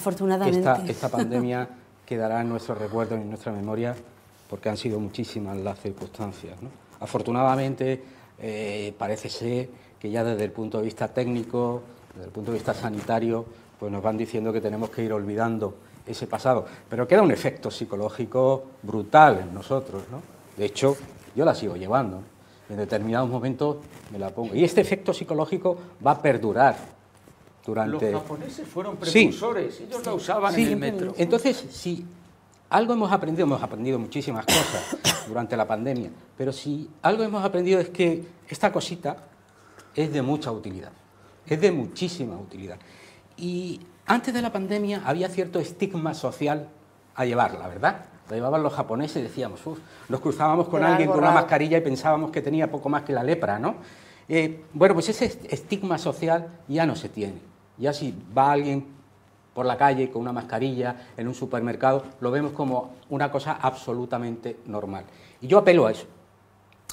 esta pandemia quedará en nuestros recuerdos y en nuestra memoria porque han sido muchísimas las circunstancias, ¿no? Afortunadamente, parece ser que ya desde el punto de vista técnico, desde el punto de vista sanitario, pues nos van diciendo que tenemos que ir olvidando ese pasado, pero queda un efecto psicológico brutal en nosotros, ¿no? De hecho, yo la sigo llevando, ¿no? En determinados momentos me la pongo. Y este efecto psicológico va a perdurar durante... Los japoneses fueron precursores, sí, ellos la usaban en el metro. Entonces, si algo hemos aprendido muchísimas cosas durante la pandemia, pero si algo hemos aprendido es que esta cosita es de mucha utilidad, es de muchísima utilidad. Y antes de la pandemia había cierto estigma social a llevarla, ¿verdad? La llevaban los japoneses y decíamos, nos cruzábamos con alguien con una mascarilla y pensábamos que tenía poco más que la lepra, ¿no? Bueno, pues ese estigma social ya no se tiene. Ya si va alguien por la calle con una mascarilla en un supermercado, lo vemos como una cosa absolutamente normal. Y yo apelo a eso,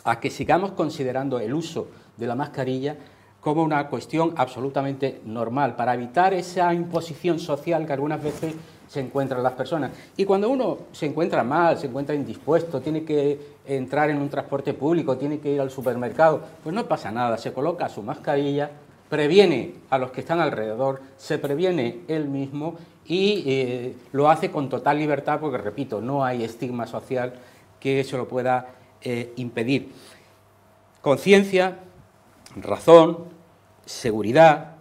a que sigamos considerando el uso de la mascarilla como una cuestión absolutamente normal, para evitar esa imposición social que algunas veces se encuentran las personas. Y cuando uno se encuentra mal, se encuentra indispuesto, tiene que entrar en un transporte público, tiene que ir al supermercado, pues no pasa nada, se coloca su mascarilla, previene a los que están alrededor, se previene él mismo y lo hace con total libertad porque, repito, no hay estigma social que se lo pueda impedir. Conciencia, razón, seguridad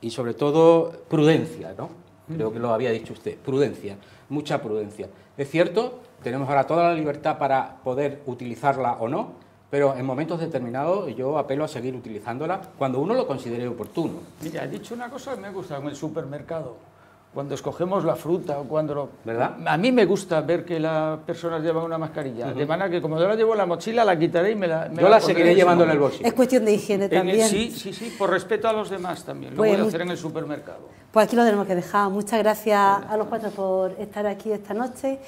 y, sobre todo, prudencia, ¿no? Creo que lo había dicho usted, prudencia, mucha prudencia. Es cierto, tenemos ahora toda la libertad para poder utilizarla o no, pero en momentos determinados yo apelo a seguir utilizándola cuando uno lo considere oportuno. Mira, he dicho una cosa que me gusta en el supermercado, cuando escogemos la fruta o cuando lo... ¿Verdad? A mí me gusta ver que las personas llevan una mascarilla, de manera que como yo la llevo en la mochila, la quitaré y yo la seguiré llevando en el bolsillo. Es cuestión de higiene también. Sí, por respeto a los demás también, lo Pues voy a hacer en el supermercado. Pues aquí lo tenemos que dejar. Muchas gracias a los cuatro por estar aquí esta noche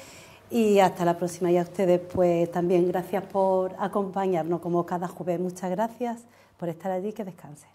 y hasta la próxima. Y a ustedes pues también gracias por acompañarnos como cada jueves. Muchas gracias por estar allí, que descansen.